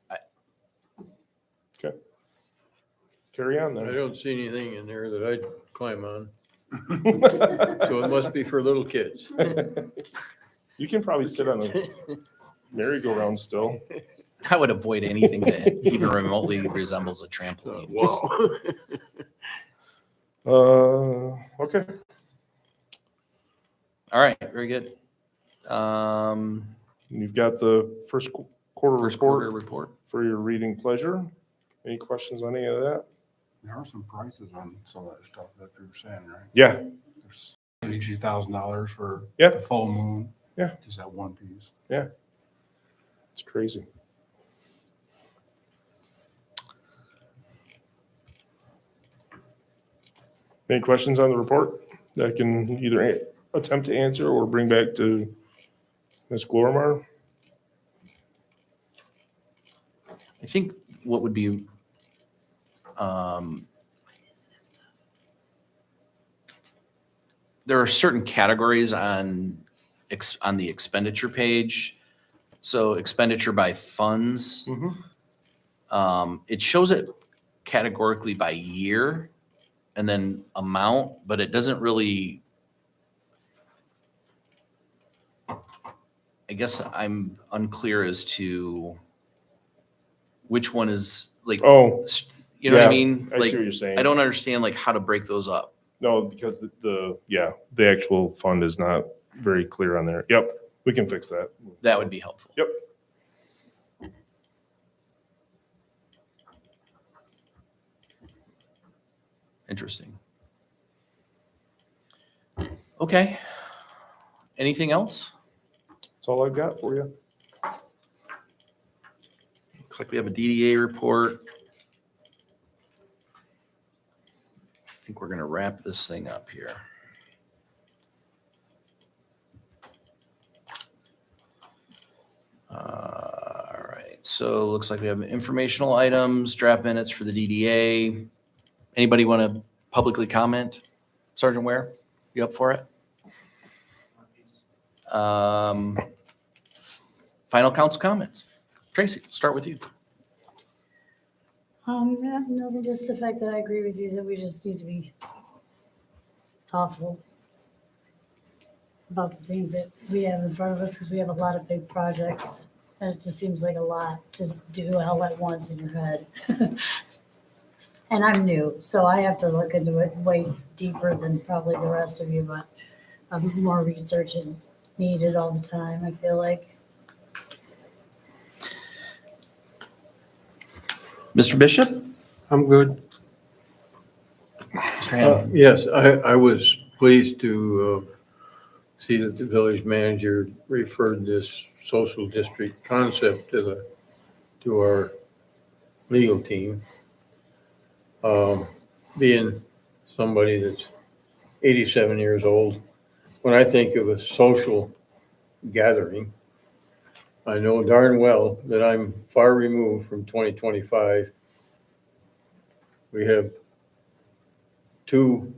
Carry on I then. don't see anything in there that I'd climb on. So it must be for little kids. You can probably sit on a merry-go-round still. I would avoid anything that even remotely resembles a trampoline. Okay. All right, very good. You've got the first quarter First quarter report report. for your reading pleasure. Any questions on any of that? There are some prices on some of that stuff that you're saying, right? Yeah, There's $82,000 for Yeah. the full moon. Yeah. Just that one piece. it's crazy. Any questions on the report that I can either attempt to answer or bring back to Ms. Glormar? I think what would be, there are certain categories on the expenditure page. So expenditure by funds, it shows it categorically by year and then amount, but it doesn't really, I guess I'm unclear as to which one is like, Oh, you know what I yeah, mean? I Like, see what you're saying. I don't understand like how to break those up. No, because the actual fund is not very clear on there. Yep, we can fix that. That would be helpful. Yep. Interesting. Okay. Anything else? That's all I've got for you. Looks like we have a DDA report. I think we're going to wrap this thing up here. All right. So looks like we have informational items, draft minutes for the DDA. Anybody want to publicly comment? Sergeant Ware, you up for it? Final council comments. Tracy, start with you. Nothing, just the fact that I agree with you that we just need to be thoughtful about the things that we have in front of us, because we have a lot of big projects. And it just seems like a lot to do all at once in your head. And I'm new, so I have to look into it way deeper than probably the rest of you, but more research is needed all the time, I feel like. Mr. Bishop? I'm good. Mr. Hammond? Yes, I was pleased to see that the village manager referred this social district concept to our legal team. Being somebody that's 87 years old, when I think of a social gathering, I know darn well that I'm far removed from 2025. We have 2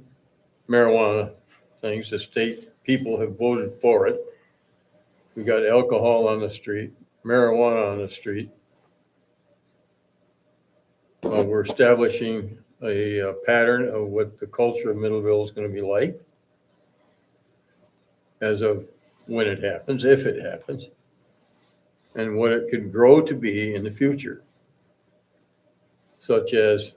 marijuana things. The state people have voted for it. We got alcohol on the street, marijuana on the street. We're establishing a pattern of what the culture of Middleville is going to be like as of when it happens, if it happens, and what it could grow to be in the future, such as,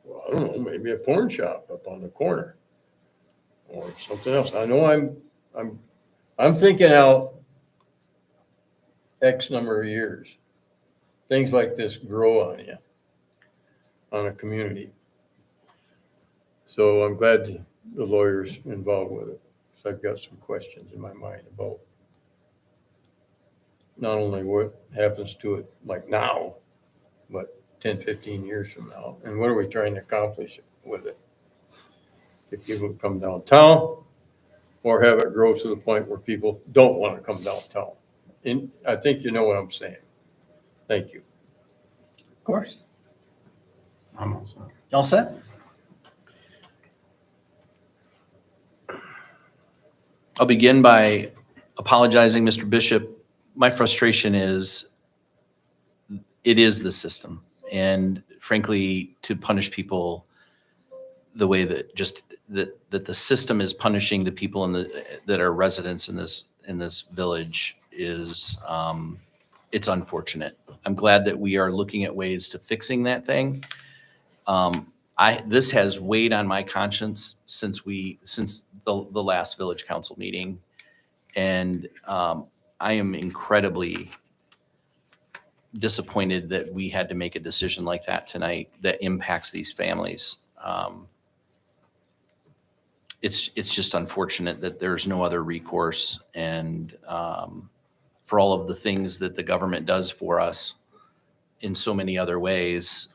well, I don't know, maybe a porn shop up on the corner or something else. I know I'm I'm thinking out X number of years. Things like this grow on you, on a community. So I'm glad the lawyer's involved with it. So I've got some questions in my mind about not only what happens to it like now, but 10, 15 years from now. And what are we trying to accomplish with it? If people come downtown, or have it grow to the point where people don't want to come downtown. And I think you know what I'm saying. Thank you. Of course. I'm all set. All set? I'll begin by apologizing, Mr. Bishop. My frustration is, it is the system. And frankly, to punish people the way that that the system is punishing the people that are residents in this village is, it's unfortunate. I'm glad that we are looking at ways to fixing that thing. This has weighed on my conscience since the last village council meeting. And I am incredibly disappointed that we had to make a decision like that tonight that impacts these families. It's just unfortunate that there's no other recourse, and for all of the things that the government does for us in so many other ways,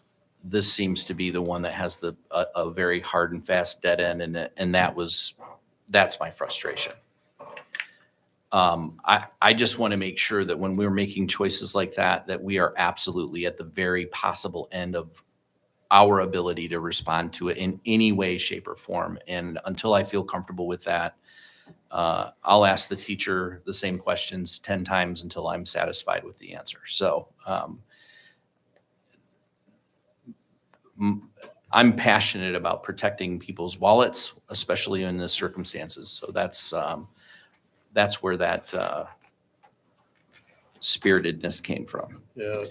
this seems to be the one that has a very hard and fast dead end, and that's my frustration. I just want to make sure that when we're making choices like that we are absolutely at the very possible end of our ability to respond to it in any way, shape, or form. And until I feel comfortable with that, I'll ask the teacher the same questions 10 times until I'm satisfied with the answer. So I'm passionate about protecting people's wallets, especially in this circumstances. So that's where that spiritedness came from. Yeah,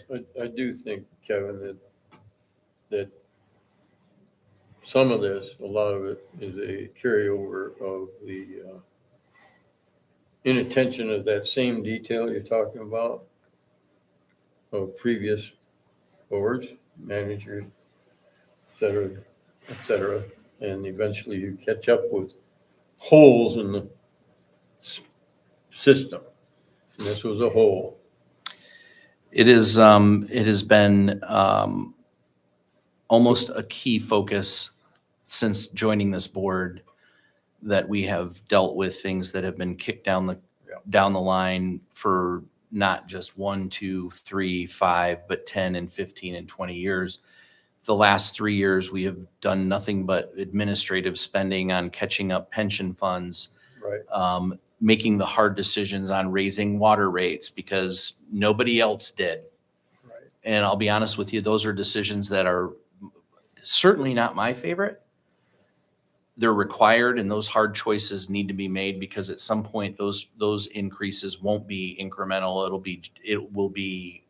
I do think, Kevin, that some of this, a lot of it is a carryover of the inattention of that same detail you're talking about of previous boards, managers, et cetera. And eventually you catch up with holes in the system. And this was a hole. It has been almost a key focus since joining this board that we have dealt with things that have been kicked down the line for not just 1, 2, 3, 5, but 10 and 15 and 20 years. The last 3 years, we have done nothing but administrative spending on catching up pension funds, Right. making the hard decisions on raising water rates because nobody else did. Right. And I'll be honest with you, those are decisions that are certainly not my favorite. They're required, and those hard choices need to be made because at some point those increases won't be incremental. It will be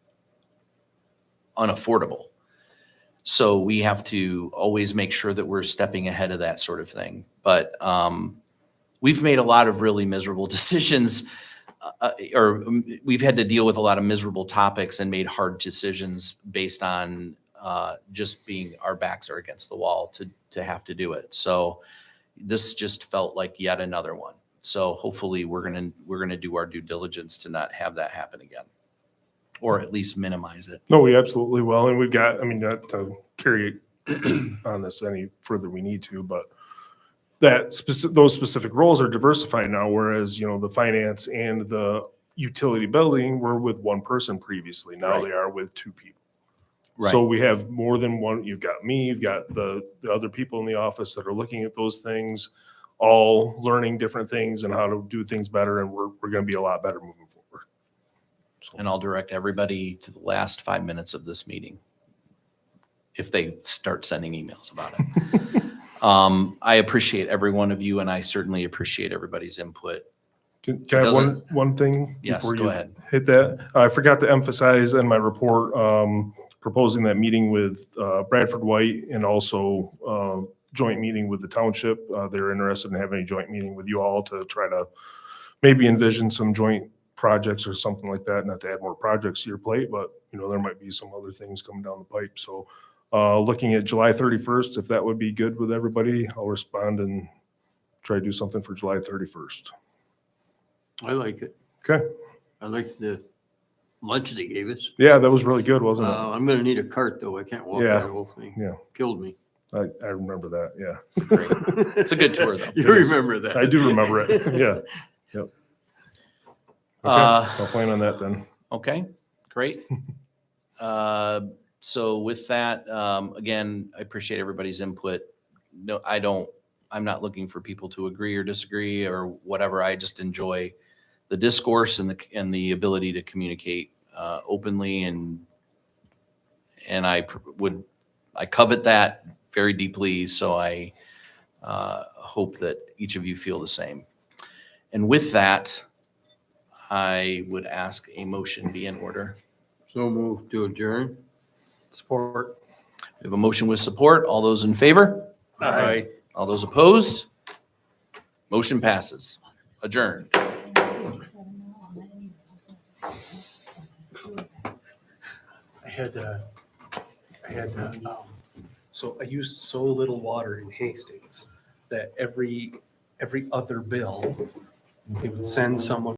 unaffordable. So we have to always make sure that we're stepping ahead of that sort of thing. But we've made a lot of really miserable decisions, or we've had to deal with a lot of miserable topics and made hard decisions based on just being, our backs are against the wall to have to do it. So this just felt like yet another one. So hopefully we're gonna do our due diligence to not have that happen again, or at least minimize it. No, we absolutely will. And we've got, I mean, not to carry on this any further we need to, but those specific roles are diversified now, whereas, the finance and the utility building were with one person previously. Now Right. they are with two people. Right. So we have more than one. You've got me, you've got the other people in the office that are looking at those things, all learning different things and how to do things better. And we're going to be a lot better moving forward. So, And I'll direct everybody to the last 5 minutes of this meeting if they start sending emails about it. I appreciate every one of you, and I certainly appreciate everybody's input. Can I have doesn't- one thing? Yes, before go you ahead. Hit that. I forgot to emphasize in my report, proposing that meeting with Bradford White and also joint meeting with the township. They're interested in having a joint meeting with you all to try to maybe envision some joint projects or something like that, not to add more projects to your plate, but, you know, there might be some other things coming down the pipe. So looking at July 31st, if that would be good with everybody, I'll respond and try to do something for July 31st. I like it. Okay. I like the lunch they gave us. Yeah, that was really good, wasn't it? I'm gonna need a cart though. I can't walk Yeah. that whole thing. Yeah. Killed me. I remember that, yeah. It's great. It's a good tour, though. You It is. remember that. I do remember it, yeah. Yep. Okay, I'll plan on that then. Okay, great. So with that, again, I appreciate everybody's input. No, I'm not looking for people to agree or disagree or whatever. I just enjoy the discourse and the ability to communicate openly, and I covet that very deeply. So I hope that each of you feel the same. And with that, I would ask a motion be in order. So move to adjourn. Support. We have a motion with support. All those in favor? Aye. All those opposed? Motion passes. Adjourned. I had, so I used so little water in Hastings that every other bill, they would send someone